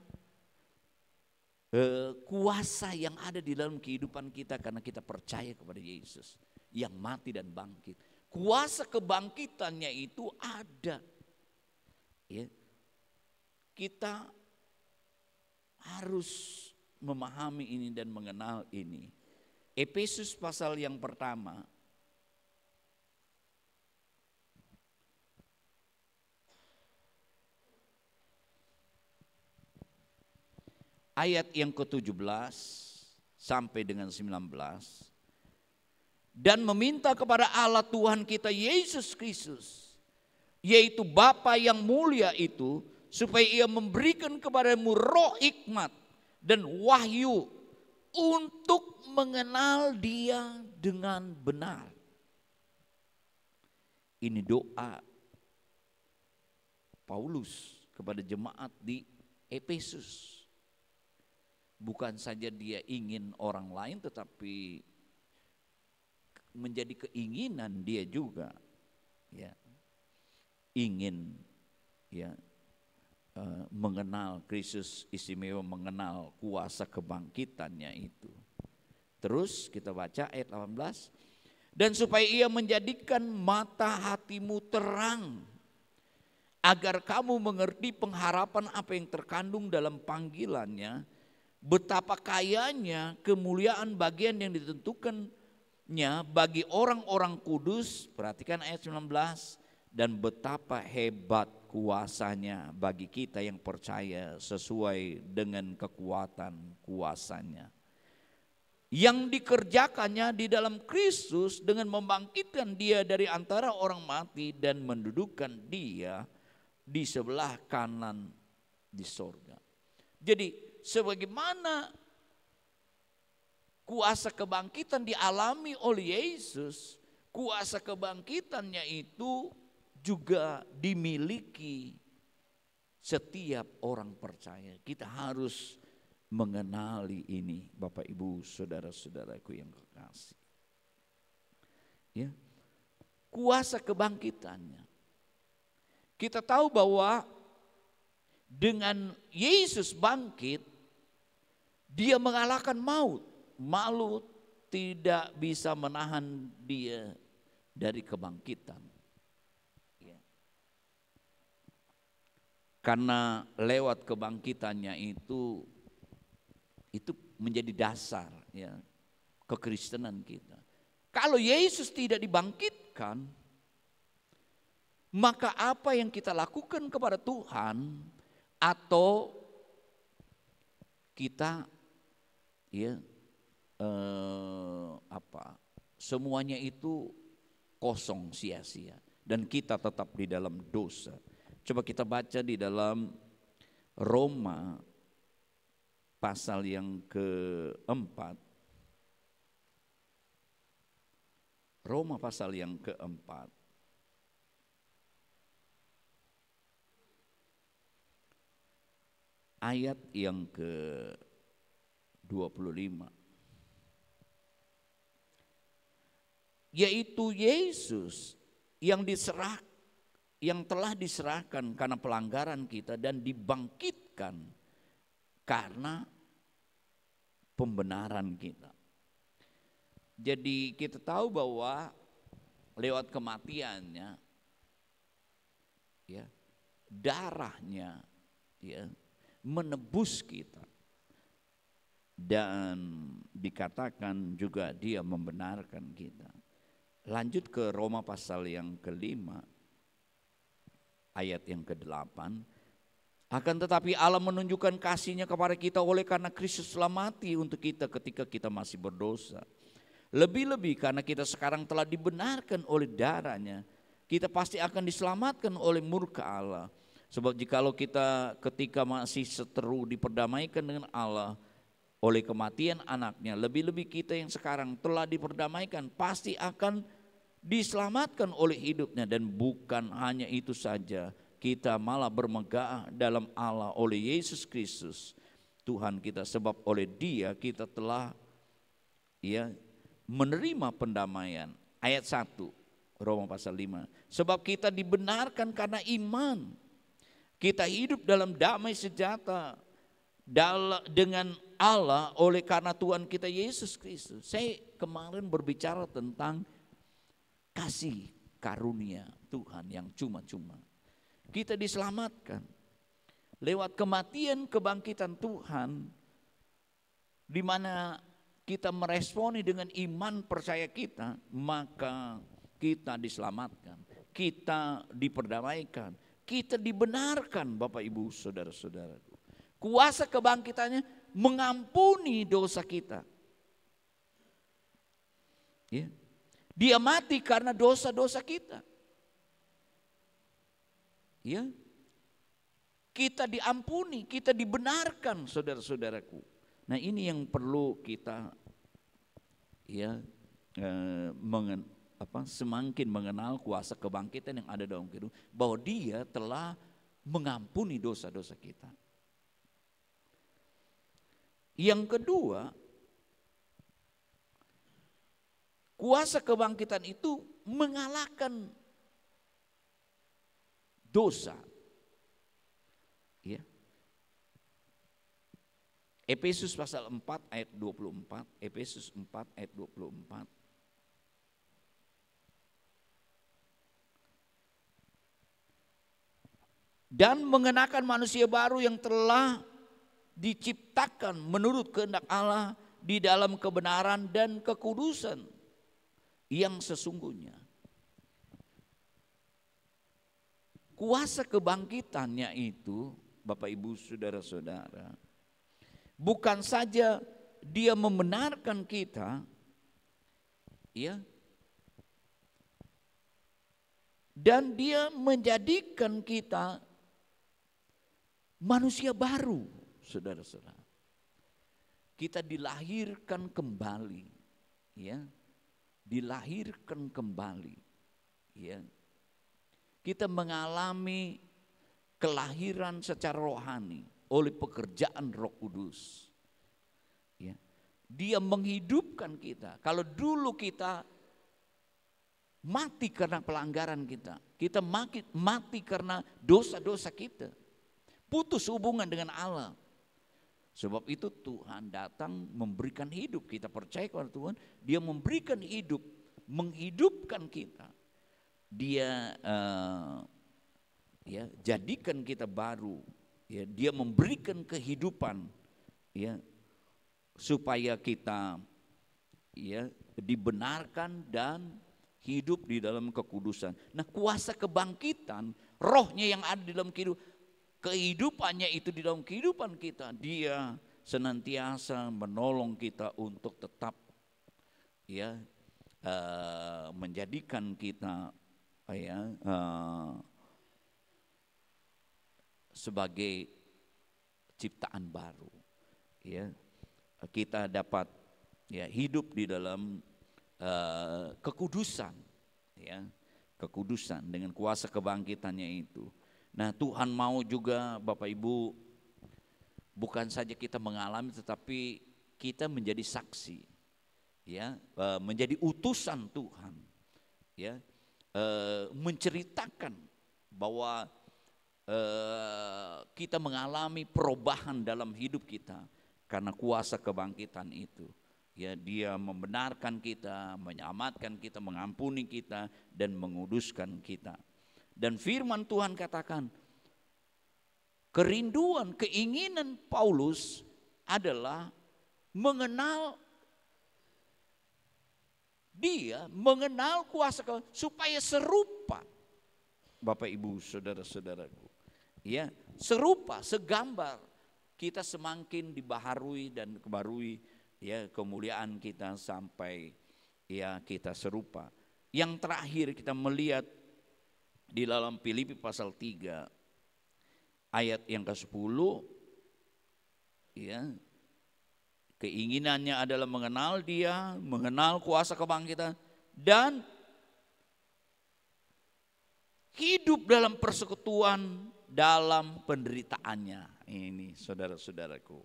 kuasa yang ada di dalam kehidupan kita karena kita percaya kepada Yesus yang mati dan bangkit. Kuasa kebangkitannya itu ada. Ya. Kita harus memahami ini dan mengenal ini. Efesus pasal yang pertama, ayat yang ke-17 sampai dengan 19. Dan meminta kepada Allah Tuhan kita Yesus Kristus, yaitu Bapa yang mulia itu, supaya ia memberikan kepadamu roh hikmat dan wahyu untuk mengenal Dia dengan benar. Ini doa Paulus kepada jemaat di Efesus. Bukan saja dia ingin orang lain, tetapi menjadi keinginan dia juga, ya, ingin, ya, mengenal Kristus, istimewa mengenal kuasa kebangkitannya itu. Terus kita baca ayat 18. Dan supaya ia menjadikan mata hatimu terang, agar kamu mengerti pengharapan apa yang terkandung dalam panggilannya, betapa kayanya kemuliaan bagian yang ditentukannya bagi orang-orang kudus. Perhatikan ayat 19. Dan betapa hebat kuasanya bagi kita yang percaya sesuai dengan kekuatan kuasanya, yang dikerjakannya di dalam Kristus dengan membangkitkan Dia dari antara orang mati dan mendudukkan Dia di sebelah kanan di sorga. Jadi sebagaimana kuasa kebangkitan dialami oleh Yesus, kuasa kebangkitannya itu juga dimiliki setiap orang percaya. Kita harus mengenali ini, Bapak Ibu saudara-saudaraku yang kekasih. Ya. Kuasa kebangkitannya. Kita tahu bahwa dengan Yesus bangkit, Dia mengalahkan maut. Maut tidak bisa menahan Dia dari kebangkitan. Ya. Karena lewat kebangkitannya itu menjadi dasar, ya, kekristenan kita. Kalau Yesus tidak dibangkitkan, maka apa yang kita lakukan kepada Tuhan, atau kita, ya, semuanya itu kosong, sia-sia, dan kita tetap di dalam dosa. Coba kita baca di dalam Roma pasal yang keempat. Roma pasal yang keempat. Ayat yang ke-25. Yaitu Yesus yang telah diserahkan karena pelanggaran kita dan dibangkitkan karena pembenaran kita. Jadi kita tahu bahwa lewat kematiannya, ya, darahnya, ya, menebus kita, dan dikatakan juga Dia membenarkan kita. Lanjut ke Roma pasal yang ke-5 ayat yang ke-8. Akan tetapi Allah menunjukkan kasih-Nya kepada kita oleh karena Kristus telah mati untuk kita ketika kita masih berdosa. Lebih-lebih karena kita sekarang telah dibenarkan oleh darah-Nya, kita pasti akan diselamatkan oleh murka Allah. Sebab jikalau kita ketika masih seteru diperdamaikan dengan Allah oleh kematian anaknya, lebih-lebih kita yang sekarang telah diperdamaikan pasti akan diselamatkan oleh hidupnya. Dan bukan hanya itu saja, kita malah bermegah dalam Allah oleh Yesus Kristus Tuhan kita, sebab oleh Dia kita telah, ya, menerima pendamaian. Ayat 1 Roma pasal 5. Sebab kita dibenarkan karena iman, kita hidup dalam damai sejahtera dengan Allah oleh karena Tuhan kita Yesus Kristus. Saya kemarin berbicara tentang kasih karunia Tuhan yang cuma-cuma. Kita diselamatkan lewat kematian kebangkitan Tuhan, di mana kita meresponi dengan iman percaya kita, maka kita diselamatkan, kita diperdamaikan, kita dibenarkan, Bapak Ibu saudara-saudaraku. Kuasa kebangkitannya mengampuni dosa kita. Ya. Dia mati karena dosa-dosa kita. Ya. Kita diampuni, kita dibenarkan, saudara-saudaraku. Nah, ini yang perlu kita ya semakin mengenal kuasa kebangkitan yang ada dalam kehidupan, bahwa Dia telah mengampuni dosa-dosa kita. Yang kedua, kuasa kebangkitan itu mengalahkan dosa. Ya. Efesus pasal 4 ayat 24, Efesus 4 ayat 24. Dan mengenakan manusia baru yang telah diciptakan menurut kehendak Allah di dalam kebenaran dan kekudusan yang sesungguhnya. Kuasa kebangkitannya itu, Bapak Ibu saudara-saudara, bukan saja Dia membenarkan kita, ya, dan Dia menjadikan kita manusia baru, saudara-saudara. Kita dilahirkan kembali, ya, dilahirkan kembali, ya. Kita mengalami kelahiran secara rohani oleh pekerjaan Roh Kudus. Ya. Dia menghidupkan kita. Kalau dulu kita mati karena pelanggaran kita mati karena dosa-dosa kita, putus hubungan dengan Allah. Sebab itu Tuhan datang memberikan hidup. Kita percaya kepada Tuhan, Dia memberikan hidup, menghidupkan kita. Dia ya, jadikan kita baru, ya, Dia memberikan kehidupan, ya, supaya kita, ya, dibenarkan dan hidup di dalam kekudusan. Nah, kuasa kebangkitan, rohnya yang ada di dalam kehidupannya itu di dalam kehidupan kita, Dia senantiasa menolong kita untuk tetap, ya, menjadikan kita, ya, sebagai ciptaan baru, ya. Kita dapat, ya, hidup di dalam kekudusan, ya, kekudusan dengan kuasa kebangkitannya itu. Nah, Tuhan mau juga Bapak Ibu, bukan saja kita mengalami, tetapi kita menjadi saksi, ya, menjadi utusan Tuhan, ya, menceritakan bahwa kita mengalami perubahan dalam hidup kita karena kuasa kebangkitan itu. Ya, Dia membenarkan kita, menyelamatkan kita, mengampuni kita, dan menguduskan kita. Dan firman Tuhan katakan, kerinduan, keinginan Paulus adalah mengenal Dia, mengenal kuasa supaya serupa, Bapak Ibu saudara-saudaraku, ya, serupa, segambar, kita semakin dibaharui dan kebarui, ya, kemuliaan kita sampai, ya, kita serupa. Yang terakhir kita melihat di dalam Filipi pasal 3 ayat yang ke-10, ya, keinginannya adalah mengenal Dia, mengenal kuasa kebangkitan, dan hidup dalam persekutuan dalam penderitaannya. Ini saudara-saudaraku,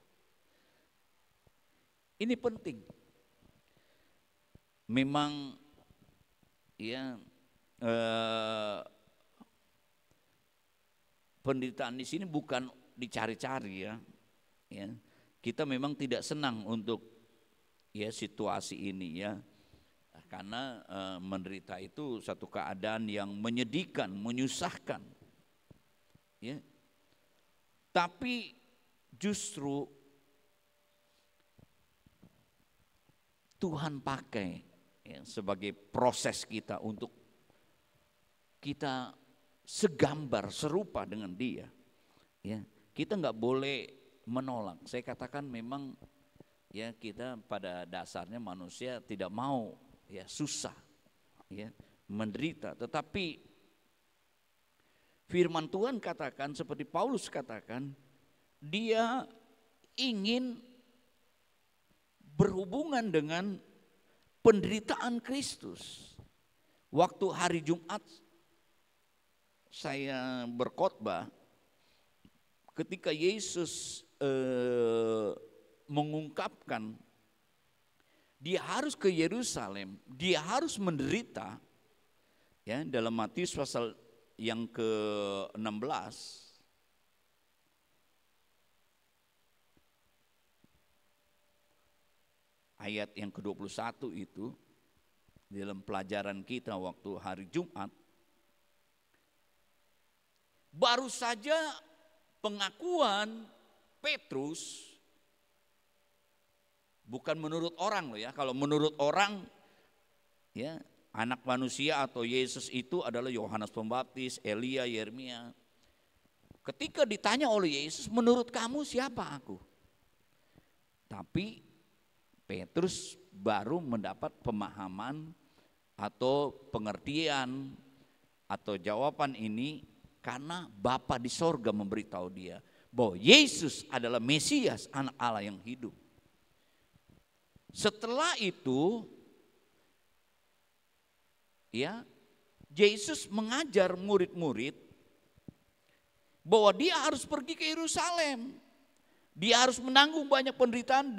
ini penting. Memang, ya, penderitaan di sini bukan dicari-cari, ya. Ya, kita memang tidak senang untuk, ya, situasi ini, ya, karena menderita itu satu keadaan yang menyedihkan, menyusahkan, ya. Tapi justru Tuhan pakai, ya, sebagai proses kita untuk kita segambar, serupa dengan Dia, ya. Kita nggak boleh menolak. Saya katakan memang, ya, kita pada dasarnya manusia tidak mau ya susah, ya menderita. Tetapi firman Tuhan katakan seperti Paulus katakan, dia ingin berhubungan dengan penderitaan Kristus. Waktu hari Jumat saya berkhotbah, ketika Yesus mengungkapkan dia harus ke Yerusalem, dia harus menderita, ya, dalam Matius pasal yang ke-16 ayat yang ke-21 itu dalam pelajaran kita waktu hari Jumat, baru saja pengakuan Petrus, bukan menurut orang loh ya. Kalau menurut orang ya, anak manusia atau Yesus itu adalah Yohanes Pembaptis, Elia, Yeremia. Ketika ditanya oleh Yesus, menurut kamu siapa aku? Tapi Petrus baru mendapat pemahaman atau pengertian atau jawaban ini karena Bapa di sorga memberitahu dia bahwa Yesus adalah Mesias, anak Allah yang hidup. Setelah itu, ya, Yesus mengajar murid-murid bahwa dia harus pergi ke Yerusalem. Dia harus menanggung banyak penderitaan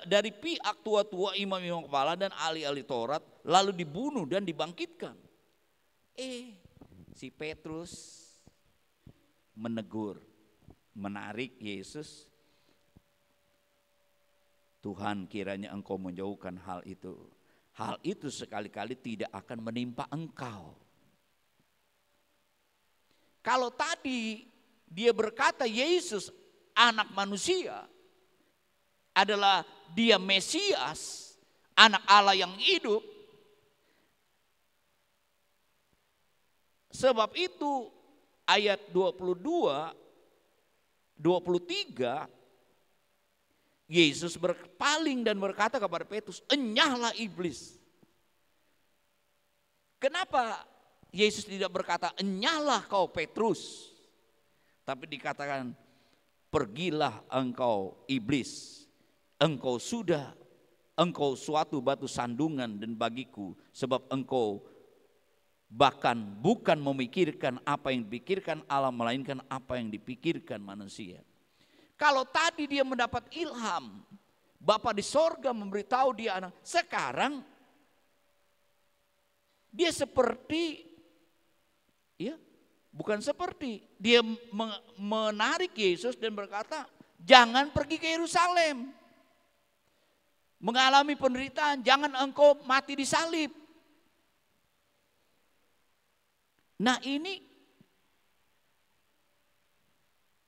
dari pihak tua-tua, imam-imam kepala dan ahli-ahli Taurat, lalu dibunuh dan dibangkitkan. Si Petrus menegur, menarik Yesus. Tuhan, kiranya engkau menjauhkan hal itu. Hal itu sekali-kali tidak akan menimpa engkau. Kalau tadi dia berkata Yesus anak manusia adalah dia Mesias, anak Allah yang hidup. Sebab itu ayat 22, 23 Yesus berpaling dan berkata kepada Petrus, enyahlah iblis. Kenapa Yesus tidak berkata enyahlah kau Petrus, tapi dikatakan pergilah engkau iblis, engkau suatu batu sandungan dan bagiku, sebab engkau bahkan bukan memikirkan apa yang dipikirkan Allah, melainkan apa yang dipikirkan manusia. Kalau tadi dia mendapat ilham, Bapa di sorga memberitahu dia anak, sekarang dia seperti, ya, bukan seperti, dia menarik Yesus dan berkata, jangan pergi ke Yerusalem, mengalami penderitaan, jangan engkau mati di salib. Nah, ini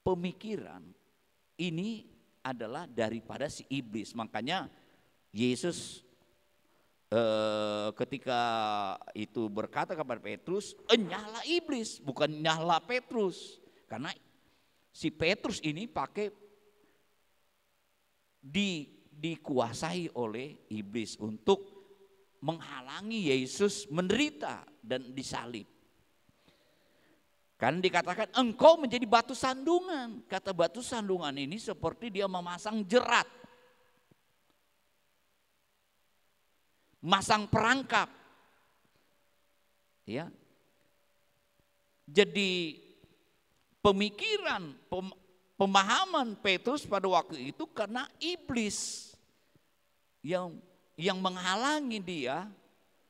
pemikiran ini adalah daripada si iblis. Makanya Yesus ketika itu berkata kepada Petrus, enyahlah iblis, bukan enyahlah Petrus. Karena si Petrus ini dikuasai oleh iblis untuk menghalangi Yesus menderita dan disalib. Kan dikatakan engkau menjadi batu sandungan. Kata batu sandungan ini seperti dia memasang jerat, masang perangkap. Ya. Jadi pemikiran, pemahaman Petrus pada waktu itu karena iblis yang menghalangi dia,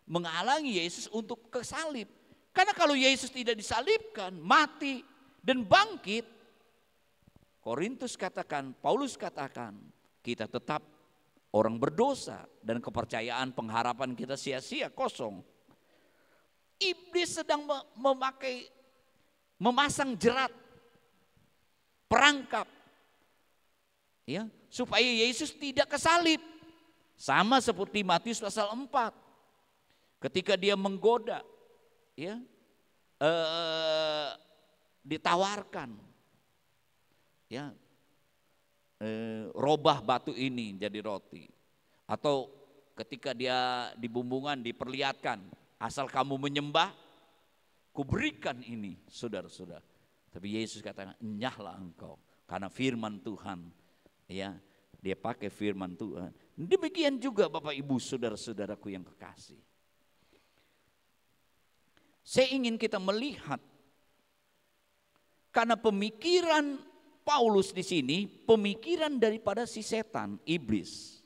menghalangi Yesus untuk ke salib. Karena kalau Yesus tidak disalibkan, mati dan bangkit, Paulus katakan, kita tetap orang berdosa dan kepercayaan pengharapan kita sia-sia, kosong. Iblis sedang memasang jerat, perangkap, ya, supaya Yesus tidak kesalib. Sama seperti Matius pasal 4, ketika dia menggoda, ya, ditawarkan, ya, robah batu ini jadi roti, atau ketika dia di bumbungan diperlihatkan, asal kamu menyembah, kuberikan ini, saudara-saudara. Tapi Yesus katakan, enyahlah engkau, karena firman Tuhan, ya, dia pakai firman Tuhan. Demikian juga Bapak Ibu saudara-saudaraku yang kekasih. Saya ingin kita melihat, karena pemikiran Paulus di sini, pemikiran daripada si setan, iblis,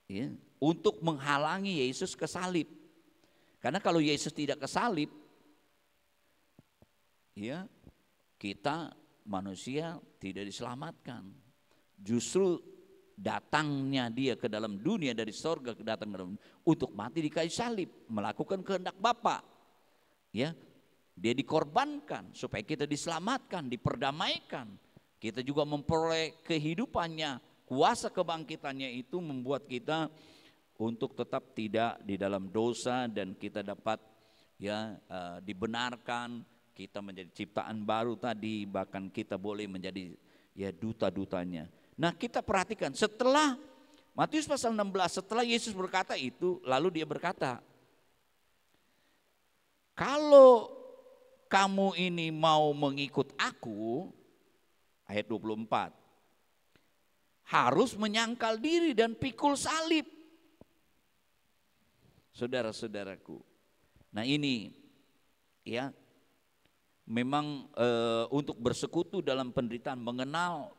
ya, untuk menghalangi Yesus ke salib. Karena kalau Yesus tidak ke salib, ya, kita manusia tidak diselamatkan. Justru datangnya dia ke dalam dunia dari sorga, datang ke dalam untuk mati di kayu salib, melakukan kehendak Bapa. Ya, dia dikorbankan supaya kita diselamatkan, diperdamaikan. Kita juga memperoleh kehidupannya, kuasa kebangkitannya itu membuat kita untuk tetap tidak di dalam dosa dan kita dapat, ya, dibenarkan, kita menjadi ciptaan baru tadi, bahkan kita boleh menjadi, ya, duta-dutanya. Nah, kita perhatikan setelah Matius pasal 16, setelah Yesus berkata itu, lalu dia berkata, kalau kamu ini mau mengikut aku, ayat 24, harus menyangkal diri dan pikul salib. Saudara-saudaraku, nah ini, ya, memang untuk bersekutu dalam penderitaan, mengenal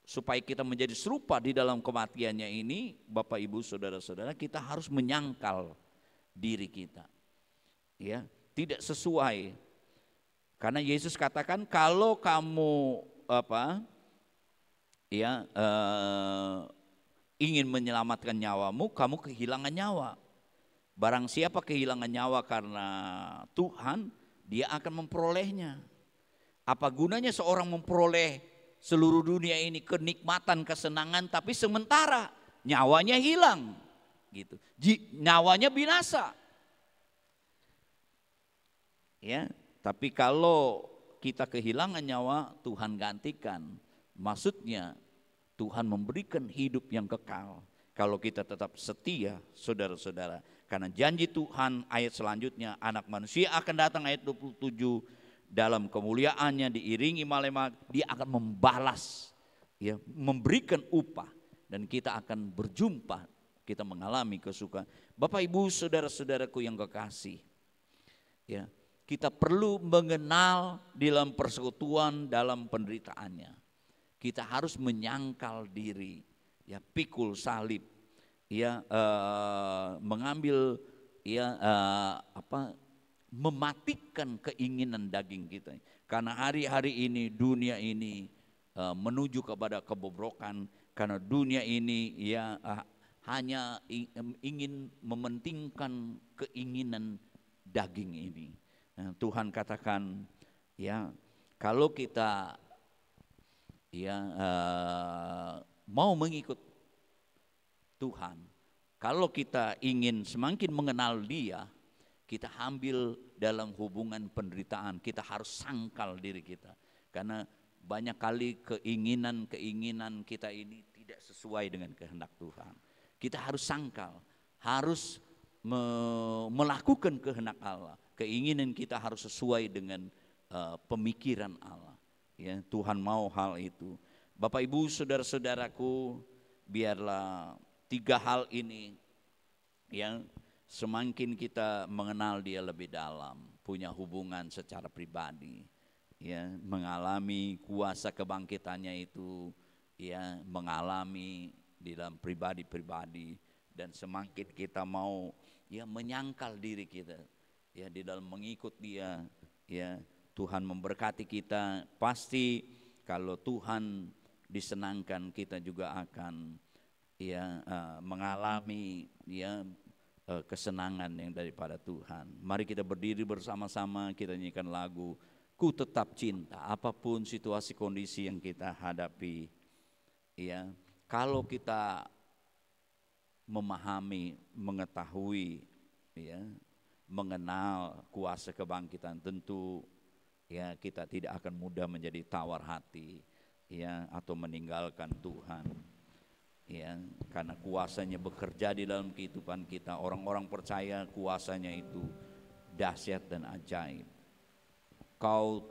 supaya kita menjadi serupa di dalam kematiannya ini, Bapak Ibu saudara-saudara, kita harus menyangkal diri kita, ya, tidak sesuai. Karena Yesus katakan, kalau kamu ingin menyelamatkan nyawamu, kamu kehilangan nyawa. Barang siapa kehilangan nyawa karena Tuhan, dia akan memperolehnya. Apa gunanya seorang memperoleh seluruh dunia ini, kenikmatan, kesenangan, tapi sementara nyawanya hilang, gitu. Nyawanya binasa. Ya, tapi kalau kita kehilangan nyawa, Tuhan gantikan. Maksudnya Tuhan memberikan hidup yang kekal kalau kita tetap setia, saudara-saudara. Karena janji Tuhan, ayat selanjutnya, anak manusia akan datang, ayat 27, dalam kemuliaannya diiringi malaikat, dia akan membalas, ya, memberikan upah, dan kita akan berjumpa, kita mengalami kesukaan. Bapak Ibu saudara-saudaraku yang kekasih, ya, kita perlu mengenal dalam persekutuan, dalam penderitaannya. Kita harus menyangkal diri, ya, pikul salib, ya, mengambil, ya, mematikan keinginan daging kita. Karena hari-hari ini dunia ini menuju kepada kebobrokan, karena dunia ini, ya, hanya ingin mementingkan keinginan daging ini. Nah, Tuhan katakan, ya, kalau kita, ya, mau mengikut Tuhan, kalau kita ingin semakin mengenal Dia, kita ambil dalam hubungan penderitaan, kita harus sangkal diri kita. Karena banyak kali keinginan kita ini tidak sesuai dengan kehendak Tuhan. Kita harus sangkal, harus melakukan kehendak Allah. Keinginan kita harus sesuai dengan pemikiran Allah. Ya, Tuhan mau hal itu. Bapak Ibu saudara-saudaraku, biarlah 3 hal ini, yang semakin kita mengenal Dia lebih dalam, punya hubungan secara pribadi, ya, mengalami kuasa kebangkitannya itu, ya, mengalami di dalam pribadi-pribadi, dan semakin kita mau, ya, menyangkal diri kita, ya, di dalam mengikut Dia, ya, Tuhan memberkati kita. Pasti kalau Tuhan disenangkan, kita juga akan, ya, mengalami, ya, kesenangan yang daripada Tuhan. Mari kita berdiri bersama-sama, kita nyanyikan lagu Ku Tetap Cinta. Apapun situasi kondisi yang kita hadapi, ya, kalau kita memahami, mengetahui, ya, mengenal kuasa kebangkitan, tentu, ya, kita tidak akan mudah menjadi tawar hati, ya, atau meninggalkan Tuhan. Ya, karena kuasanya bekerja di dalam kehidupan kita. Orang-orang percaya kuasanya itu dahsyat dan ajaib. Kau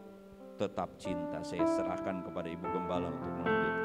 tetap cinta. Saya serahkan kepada Ibu Gembala untuk melanjutkan.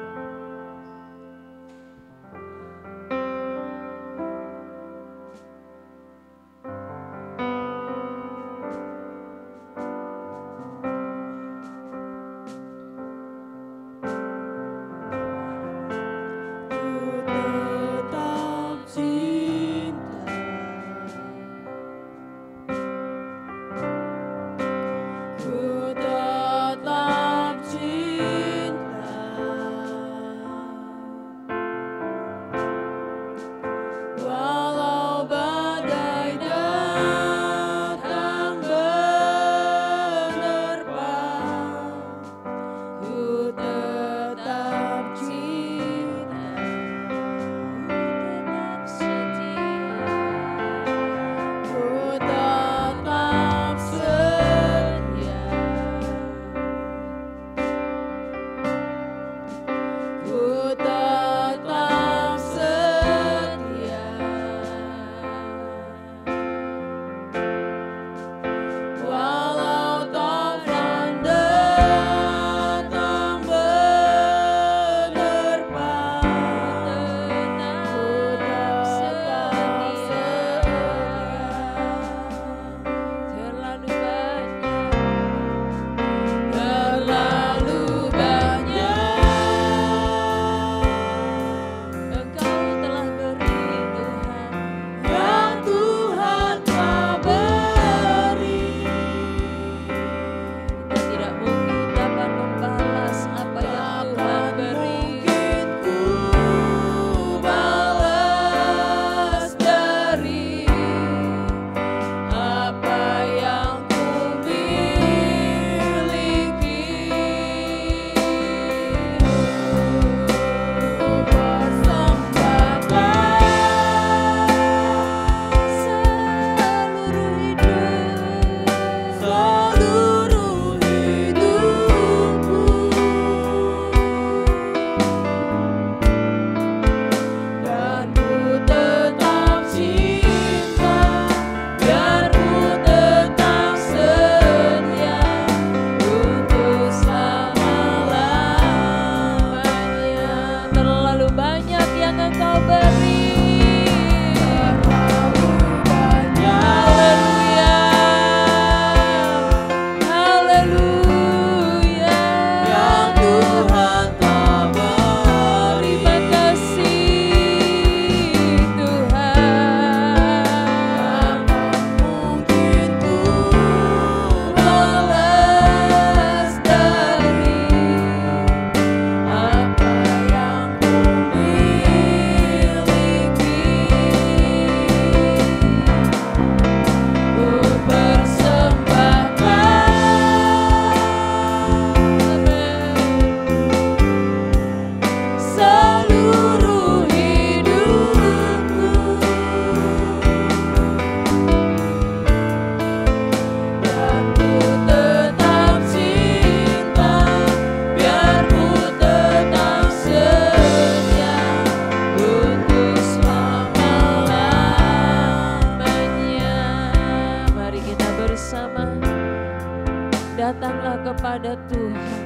datanglah kepada Tuhan.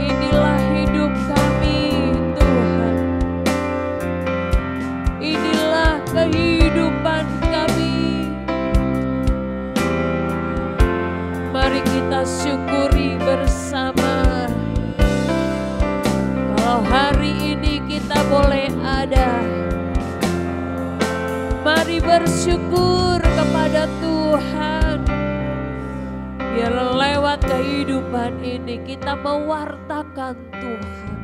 Inilah hidup kami, Tuhan. Inilah kehidupan kami. Mari kita syukuri bersama. Kalau hari ini kita boleh ada, mari bersyukur kepada Tuhan. Biar lewat kehidupan ini kita mewartakan Tuhan,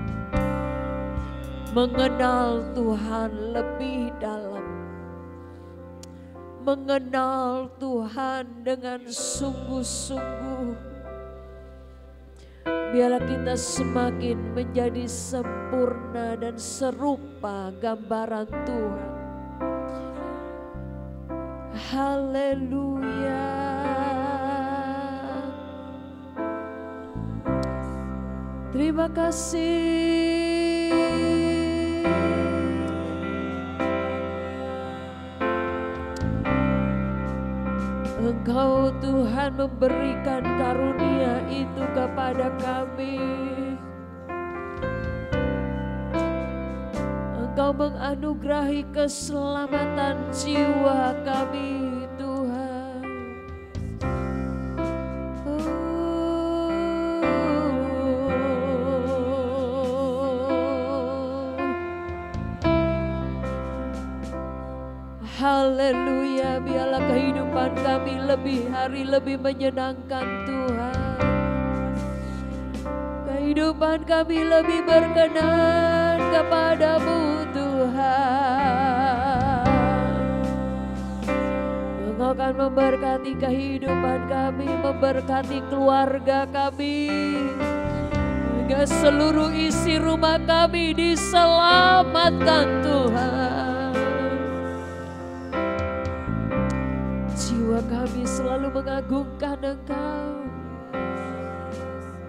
mengenal Tuhan lebih dalam, mengenal Tuhan dengan sungguh-sungguh. Biarlah kita semakin menjadi sempurna dan serupa gambaran Tuhan. Haleluya. Terima kasih Engkau Tuhan memberikan karunia itu kepada kami. Engkau menganugerahi keselamatan jiwa kami Tuhan. Haleluya, biarlah kehidupan kami lebih hari lebih menyenangkan Tuhan. Kehidupan kami lebih berkenan kepadamu Tuhan. Engkau akan memberkati kehidupan kami, memberkati keluarga kami, hingga seluruh isi rumah kami diselamatkan Tuhan. Jiwa kami selalu mengagungkan Engkau.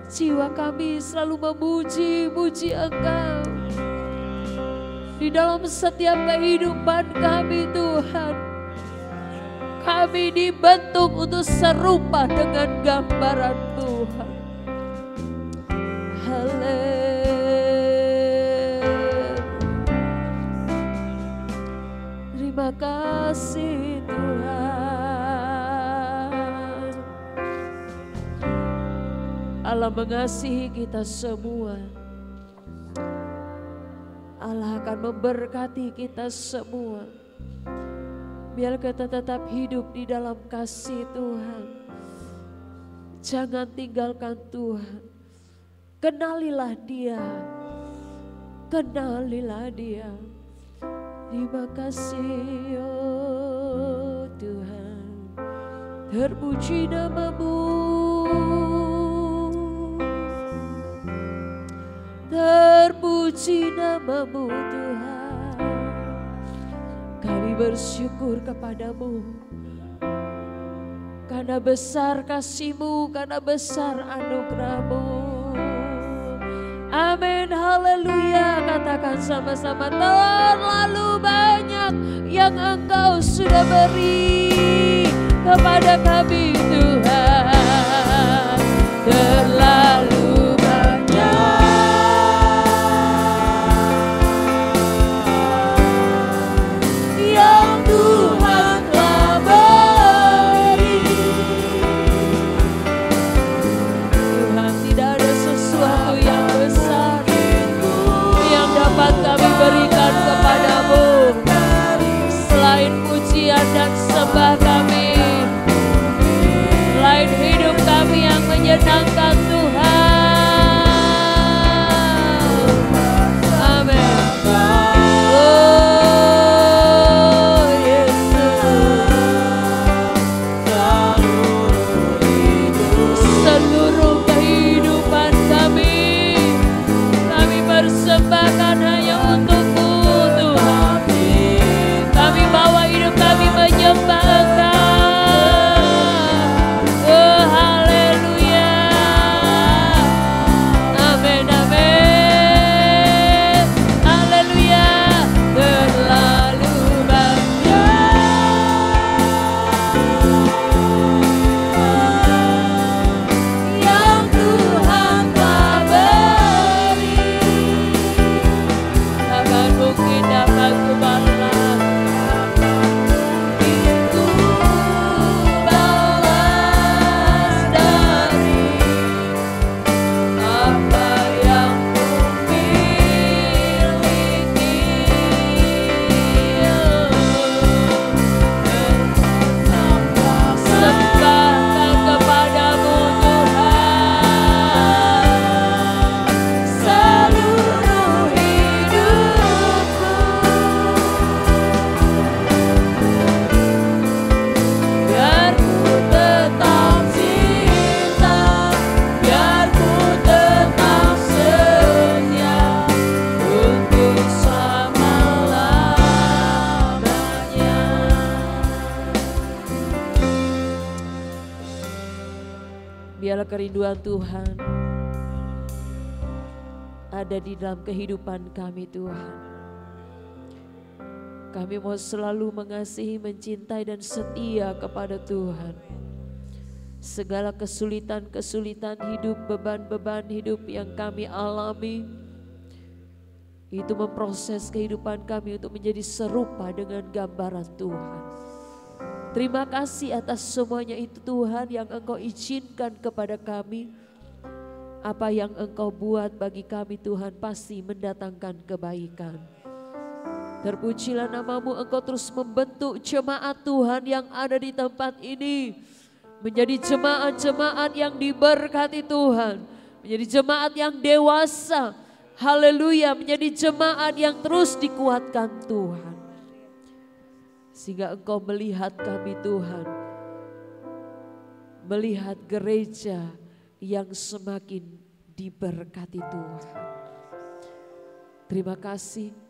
Jiwa kami selalu memuji-muji Engkau. Di dalam setiap kehidupan kami Tuhan, kami dibentuk untuk serupa dengan gambaran Tuhan. Haleluya. Terima kasih Tuhan. Allah mengasihi kita semua. Allah akan memberkati kita semua. Biar kita tetap hidup di dalam kasih Tuhan. Jangan tinggalkan Tuhan. Kenalilah Dia. Kenalilah Dia. Terima kasih oh Tuhan. Terpuji nama-Mu. Terpuji nama-Mu Tuhan. Kami bersyukur kepadamu. Karena besar kasih-Mu, karena besar anugerah-Mu. Amin, haleluya. Katakan sama-sama, terlalu banyak yang Engkau sudah beri kepada kami Tuhan. Terlalu dan sembah kami, selain hidup kami yang menyenangkan Tuhan. Amin. Oh Yesus, seluruh kehidupan kami persembahkan hanya untuk-Mu Tuhan. Kami bawa hidup kami menyembah Engkau. Oh haleluya. Amin amin. Haleluya. Terlalu banyak yang Tuhan telah beri. Takkan mungkin dapat kubalas. Biarlah kerinduan Tuhan ada di dalam kehidupan kami Tuhan. Kami mau selalu mengasihi, mencintai dan setia kepada Tuhan. Segala kesulitan-kesulitan hidup, beban-beban hidup yang kami alami, itu memproses kehidupan kami untuk menjadi serupa dengan gambaran Tuhan. Terima kasih atas semuanya itu Tuhan yang Engkau izinkan kepada kami. Apa yang Engkau buat bagi kami Tuhan pasti mendatangkan kebaikan. Terpujilah namamu, Engkau terus membentuk jemaat Tuhan yang ada di tempat ini. Menjadi jemaat-jemaat yang diberkati Tuhan. Menjadi jemaat yang dewasa. Haleluya, menjadi jemaat yang terus dikuatkan Tuhan. Sehingga Engkau melihat kami Tuhan. Melihat gereja yang semakin diberkati Tuhan. Terima kasih.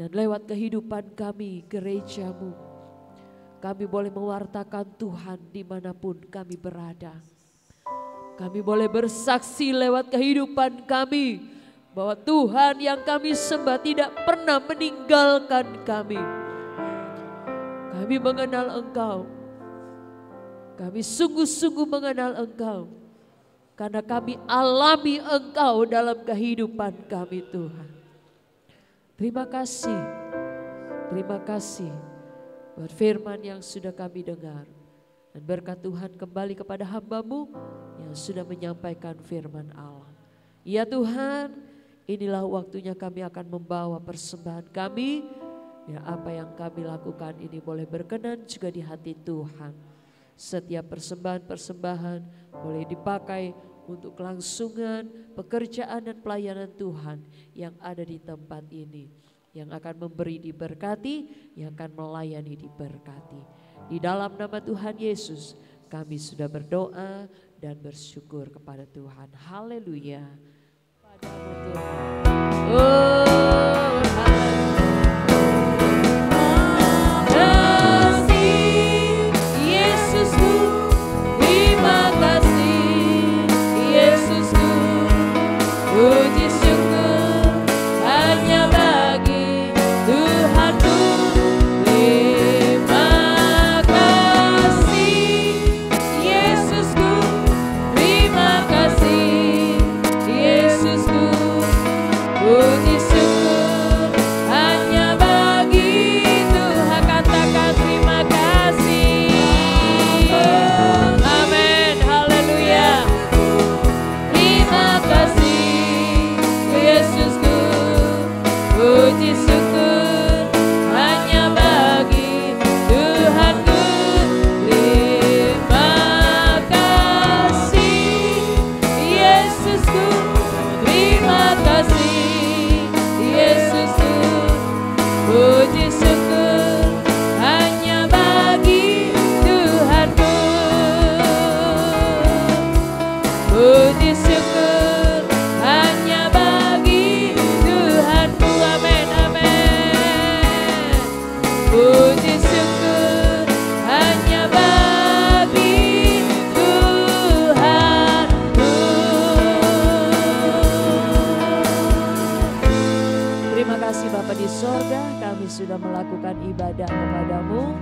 Dan lewat kehidupan kami, gerejamu, kami boleh mewartakan Tuhan dimanapun kami berada. Kami boleh bersaksi lewat kehidupan kami, bahwa Tuhan yang kami sembah tidak pernah meninggalkan kami. Kami mengenal Engkau. Kami sungguh-sungguh mengenal Engkau. Karena kami alami Engkau dalam kehidupan kami Tuhan. Terima kasih buat firman yang sudah kami dengar. Dan berkat Tuhan kembali kepada hamba-Mu yang sudah menyampaikan firman Allah. Ya Tuhan, inilah waktunya kami akan membawa persembahan kami. Ya, apa yang kami lakukan ini boleh berkenan juga di hati Tuhan. Setiap persembahan-persembahan boleh dipakai untuk kelangsungan pekerjaan dan pelayanan Tuhan yang ada di tempat ini. Yang akan memberi diberkati, yang akan melayani diberkati. Di dalam nama Tuhan Yesus kami sudah berdoa dan bersyukur kepada Tuhan. Haleluya. Puji syukur hanya bagi Tuhanku. Terima kasih Yesusku, terima kasih Yesusku. Puji syukur hanya bagi Tuhan. Katakan terima kasih. Amin, haleluya. Terima kasih Yesusku, puji syukur hanya bagi Tuhanku. Terima kasih Yesusku, terima kasih Yesusku. Puji syukur hanya bagi Tuhanku. Puji syukur hanya bagi Tuhanku. Amin, amin. Puji syukur hanya bagi Tuhanku. Terima kasih Bapa di sorga, kami sudah melakukan ibadah kepadamu.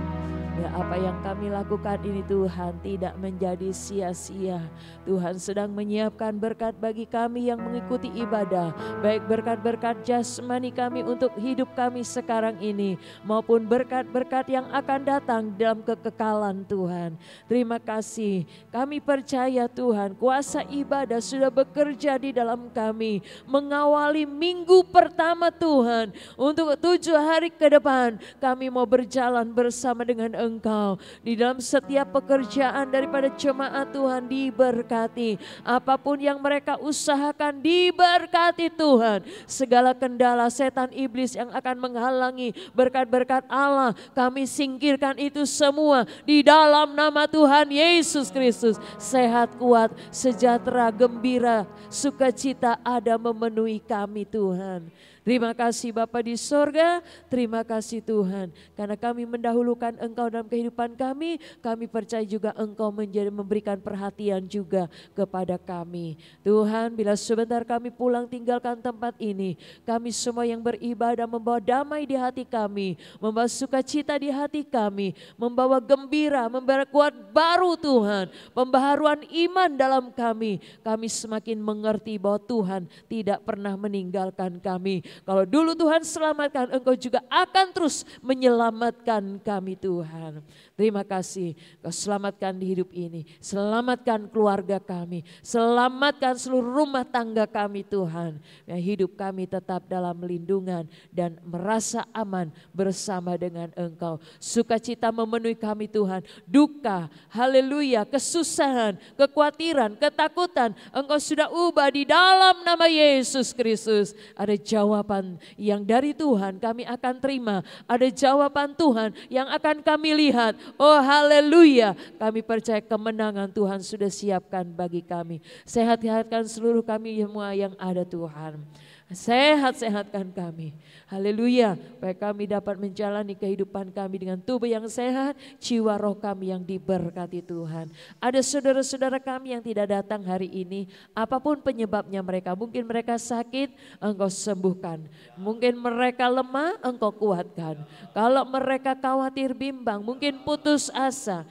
Ya, apa yang kami lakukan ini Tuhan tidak menjadi sia-sia. Tuhan sedang menyiapkan berkat bagi kami yang mengikuti ibadah. Baik berkat-berkat jasmani kami untuk hidup kami sekarang ini, maupun berkat-berkat yang akan datang dalam kekekalan Tuhan. Terima kasih. Kami percaya Tuhan, kuasa ibadah sudah bekerja di dalam kami. Mengawali minggu pertama Tuhan. Untuk 7 hari ke depan kami mau berjalan bersama dengan Engkau. Di dalam setiap pekerjaan daripada jemaat Tuhan diberkati. Apapun yang mereka usahakan diberkati Tuhan. Segala kendala setan iblis yang akan menghalangi berkat-berkat Allah, kami singkirkan itu semua di dalam nama Tuhan Yesus Kristus. Sehat, kuat, sejahtera, gembira, sukacita ada memenuhi kami Tuhan. Terima kasih Bapa di sorga, terima kasih Tuhan. Karena kami mendahulukan Engkau dalam kehidupan kami percaya juga Engkau memberikan perhatian juga kepada kami. Tuhan, bila sebentar kami pulang tinggalkan tempat ini, kami semua yang beribadah membawa damai di hati kami, membawa sukacita di hati kami, membawa gembira, membawa kuat baru Tuhan, pembaharuan iman dalam kami. Kami semakin mengerti bahwa Tuhan tidak pernah meninggalkan kami. Kalau dulu Tuhan selamatkan, Engkau juga akan terus menyelamatkan kami Tuhan. Terima kasih, Kau selamatkan di hidup ini, selamatkan keluarga kami, selamatkan seluruh rumah tangga kami Tuhan. Ya, hidup kami tetap dalam lindungan dan merasa aman bersama dengan Engkau. Sukacita memenuhi kami Tuhan, duka, haleluya, kesusahan, kekhawatiran, ketakutan, Engkau sudah ubah di dalam nama Yesus Kristus. Ada jawaban yang dari Tuhan kami akan terima, ada jawaban Tuhan yang akan kami lihat. Oh haleluya, kami percaya kemenangan Tuhan sudah siapkan bagi kami. Sehat-sehatkan seluruh kami semua yang ada Tuhan. Sehat-sehatkan kami. Haleluya. Supaya kami dapat menjalani kehidupan kami dengan tubuh yang sehat, jiwa roh kami yang diberkati Tuhan. Ada saudara-saudara kami yang tidak datang hari ini, apapun penyebabnya mereka. Mungkin mereka sakit, Engkau sembuhkan. Mungkin mereka lemah, Engkau kuatkan. Kalau mereka khawatir, bimbang, mungkin putus asa,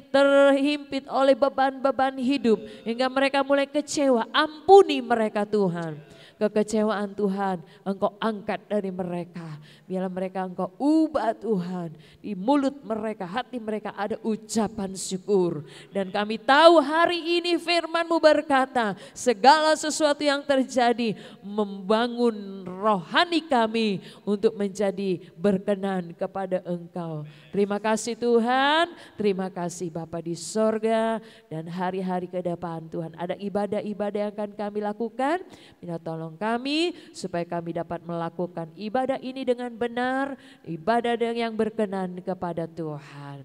terhimpit oleh beban-beban hidup, hingga mereka mulai kecewa, ampuni mereka Tuhan. Kekecewaan Tuhan Engkau angkat dari mereka. Biarlah mereka Engkau ubah Tuhan. Di mulut mereka, hati mereka ada ucapan syukur. Dan kami tahu hari ini firman-Mu berkata, segala sesuatu yang terjadi membangun rohani kami untuk menjadi berkenan kepada Engkau. Terima kasih Tuhan, terima kasih Bapa di sorga. Dan hari-hari ke depan Tuhan ada ibadah-ibadah yang akan kami lakukan. Minta tolong kami supaya kami dapat melakukan ibadah ini dengan benar, ibadah yang berkenan kepada Tuhan.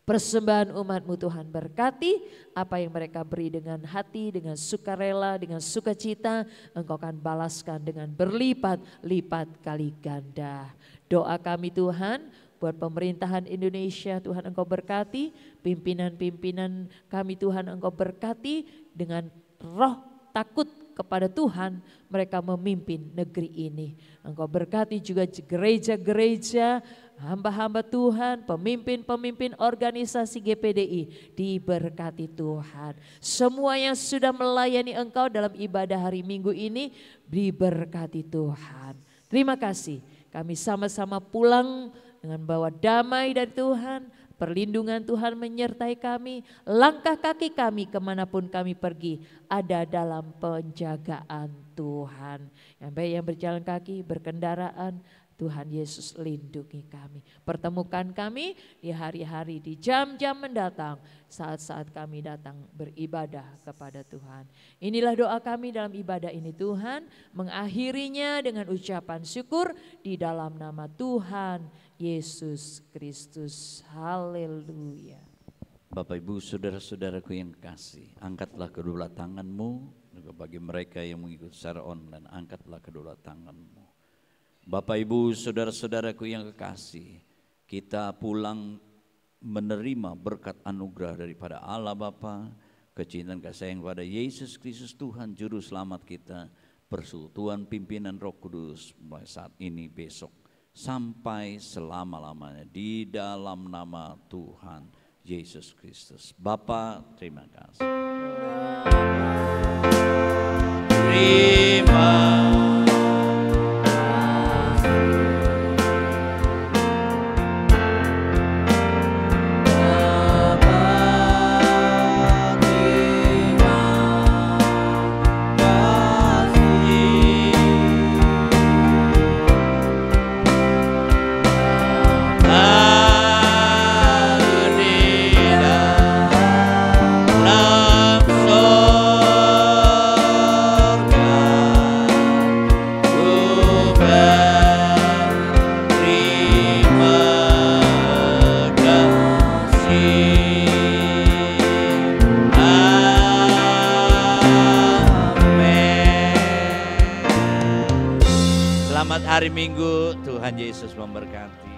Persembahan umat-Mu Tuhan berkati, apa yang mereka beri dengan hati, dengan sukarela, dengan sukacita, Engkau akan balaskan dengan berlipat-lipat kali ganda. Doa kami Tuhan, buat pemerintahan Indonesia Tuhan Engkau berkati, pimpinan-pimpinan kami Tuhan Engkau berkati dengan roh takut kepada Tuhan, mereka memimpin negeri ini. Engkau berkati juga gereja-gereja, hamba-hamba Tuhan, pemimpin-pemimpin organisasi GPDI, diberkati Tuhan. Semua yang sudah melayani Engkau dalam ibadah hari Minggu ini, diberkati Tuhan. Terima kasih, kami sama-sama pulang dengan bawa damai dari Tuhan. Perlindungan Tuhan menyertai kami, langkah kaki kami kemanapun kami pergi ada dalam penjagaan Tuhan. Yang baik yang berjalan kaki, berkendaraan, Tuhan Yesus lindungi kami. Pertemukan kami di hari-hari, di jam-jam mendatang, saat-saat kami datang beribadah kepada Tuhan. Inilah doa kami dalam ibadah ini Tuhan, mengakhirinya dengan ucapan syukur di dalam nama Tuhan Yesus Kristus. Haleluya. Bapak Ibu saudara-saudaraku yang kasih, angkatlah kedua tanganmu. Juga bagi mereka yang mengikuti secara online, angkatlah kedua tanganmu. Bapak Ibu saudara-saudaraku yang kekasih, kita pulang menerima berkat anugerah daripada Allah Bapa, kecintaan kasih yang pada Yesus Kristus Tuhan Juru Selamat kita, persekutuan pimpinan Roh Kudus mulai saat ini besok sampai selama-lamanya di dalam nama Tuhan Yesus Kristus. Bapa, terima kasih. Terima hari Minggu. Tuhan Yesus memberkati.